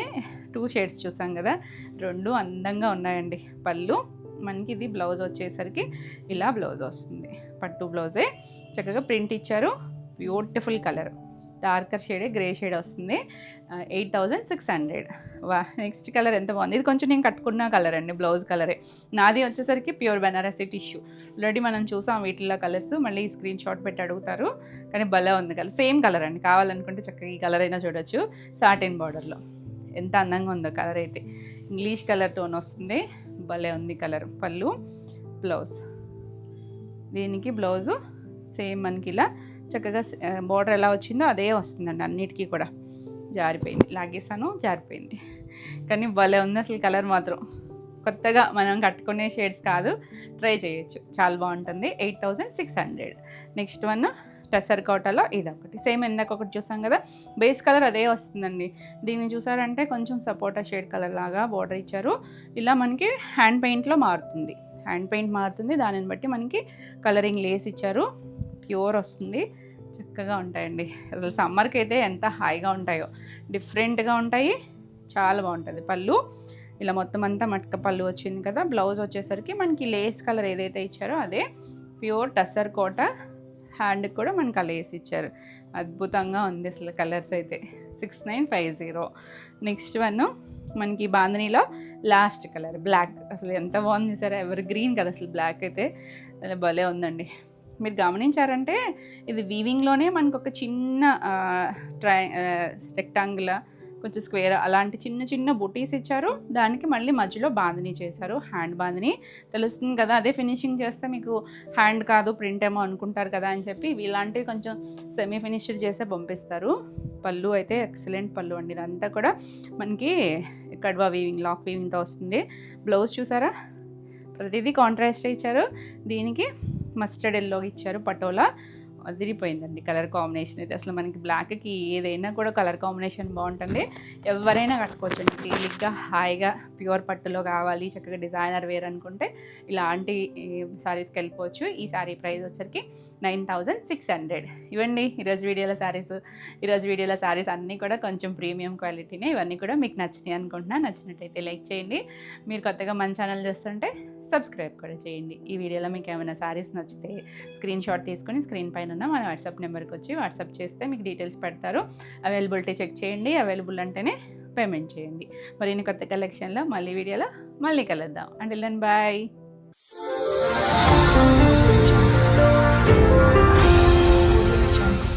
2 షేడ్స్ చూసాం కదా, 2 అందంగా ఉన్నాయండి. పళ్ళు మనకి ఇది బ్లౌజ్ వచ్చేసరికి ఇలా బ్లౌజ్ వస్తుంది, పట్టు బ్లౌజే. చక్కగా ప్రింట్ ఇచ్చారు, బ్యూటిఫుల్ కలర్, డార్కర్ షేడే గ్రే షేడ్ వస్తుంది. 8600. వా, నెక్స్ట్ కలర్ ఎంత బాగుంది. ఇది కొంచెం నేను కట్టుకున్న కలర్ అండి, బ్లౌజ్ కలరే. నాది వచ్చేసరికి ప్యూర్ బెనారసీ టిష్యూ. ఆల్రెడీ మనం చూసాం వీటిలో కలర్స్, మళ్ళీ స్క్రీన్ షాట్ పెట్టి అడుగుతారు, కానీ భలే ఉంది కలర్. సేమ్ కలర్ అండి, కావాలనుకుంటే చక్కగా ఈ కలర్ అయినా చూడొచ్చు. సాటిన్ బార్డర్లో ఎంత అందంగా ఉందో కలర్ అయితే. ఇంగ్లీష్ కలర్ టోన్ వస్తుంది, భలే ఉంది కలర్. పళ్ళు, బ్లౌజ్. దీనికి బ్లౌజు సేమ్ మనకి ఇలా చక్కగా బార్డర్ ఎలా వచ్చిందో అదే వస్తుందండి అన్నిటికీ కూడా. జారిపోయింది, లాగేసాను, జారిపోయింది, కానీ భలే ఉంది అసలు కలర్ మాత్రం. కొత్తగా మనం కట్టుకునే షేడ్స్ కాదు, ట్రై చేయొచ్చు, చాలా బాగుంటుంది. 8600. నెక్స్ట్ వన్ టసర్ కోటలో ఇదొకటి, సేమ్ ఇందాక ఒకటి చూసాం కదా, బేస్ కలర్ అదే వస్తుందండి. దీన్ని చూసారంటే కొంచెం సపోటా షేడ్ కలర్ లాగా బార్డర్ ఇచ్చారు. ఇలా మనకి హ్యాండ్ పెయింట్లో మారుతుంది, హ్యాండ్ పెయింట్ మారుతుంది, దానిని బట్టి మనకి కలరింగ్ లేస్ ఇచ్చారు. ప్యూర్ వస్తుంది, చక్కగా ఉంటాయండి. అసలు సమ్మర్కి అయితే ఎంత హాయిగా ఉంటాయో, డిఫరెంట్గా ఉంటాయి, చాలా బాగుంటుంది. పళ్ళు ఇలా మొత్తం అంతా మట్క పళ్ళు వచ్చింది కదా. బ్లౌజ్ వచ్చేసరికి మనకి లేస్ కలర్ ఏదైతే ఇచ్చారో అదే ప్యూర్ టసర్ కోట. హ్యాండ్కి కూడా మనకి ఆ లేస్ ఇచ్చారు, అద్భుతంగా ఉంది అసలు కలర్స్ అయితే. 6950. నెక్స్ట్ వన్ మనకి బాంధనీలో లాస్ట్ కలర్ బ్లాక్. అసలు ఎంత బాగుంది సరే, ఎవర్ గ్రీన్ కదా అసలు, బ్లాక్ అయితే అలా భలే ఉందండి. మీరు గమనించారంటే ఇది వీవింగ్లోనే మనకు ఒక చిన్న రెక్టాంగుల, కొంచెం స్క్వేర్ అలాంటి చిన్న చిన్న బుటీస్ ఇచ్చారు. దానికి మళ్ళీ మధ్యలో బాంధనీ చేశారు, హ్యాండ్ బాంధనీ. తెలుస్తుంది కదా, అదే ఫినిషింగ్ చేస్తే మీకు హ్యాండ్ కాదు ప్రింట్ ఏమో అనుకుంటారు కదా అని చెప్పి ఇలాంటివి కొంచెం సెమీ ఫినిష్డ్ చేసే పంపిస్తారు. పళ్ళు అయితే ఎక్సలెంట్ పళ్ళు అండి. ఇదంతా కూడా మనకి కడ్వా వీవింగ్, లాక్ వీవింగ్తో వస్తుంది. బ్లౌజ్ చూసారా, ప్రతిదీ కాంట్రాస్ట్ ఇచ్చారు. దీనికి మస్టర్డ్ ఎల్లో ఇచ్చారు, పటోలా. అదిరిపోయిందండి కలర్ కాంబినేషన్ అయితే. అసలు మనకి బ్లాక్కి ఏదైనా కూడా కలర్ కాంబినేషన్ బాగుంటుంది, ఎవరైనా కట్టుకోవచ్చండి తేలిగ్గా హాయిగా. ప్యూర్ పట్టులో కావాలి, చక్కగా డిజైనర్ వేర్ అనుకుంటే ఇలాంటి శారీస్కి వెళ్ళిపోవచ్చు. ఈ శారీ ప్రైస్ వచ్చరికి 9600. ఇవ్వండి ఈరోజు వీడియోలో శారీస్ అన్నీ కూడా కొంచెం ప్రీమియం క్వాలిటీనే. ఇవన్నీ కూడా మీకు నచ్చినాయి అనుకుంటున్నా. నచ్చినట్టయితే లైక్ చేయండి. మీరు కొత్తగా మన ఛానల్ చూస్తుంటే సబ్స్క్రైబ్ కూడా చేయండి. ఈ వీడియోలో మీకు ఏమైనా శారీస్ నచ్చితే స్క్రీన్ షాట్ తీసుకొని స్క్రీన్ పైన మన వాట్సాప్ నెంబర్కి వచ్చి వాట్సాప్ చేస్తే మీకు డీటెయిల్స్ పెడతారు. అవైలబిలిటీ చెక్ చేయండి, అవైలబుల్ అంటేనే పేమెంట్ చేయండి. మరిన్ని కొత్త కలెక్షన్లో మళ్ళీ వీడియోలో మళ్ళీ కలుద్దాం. Until then bye.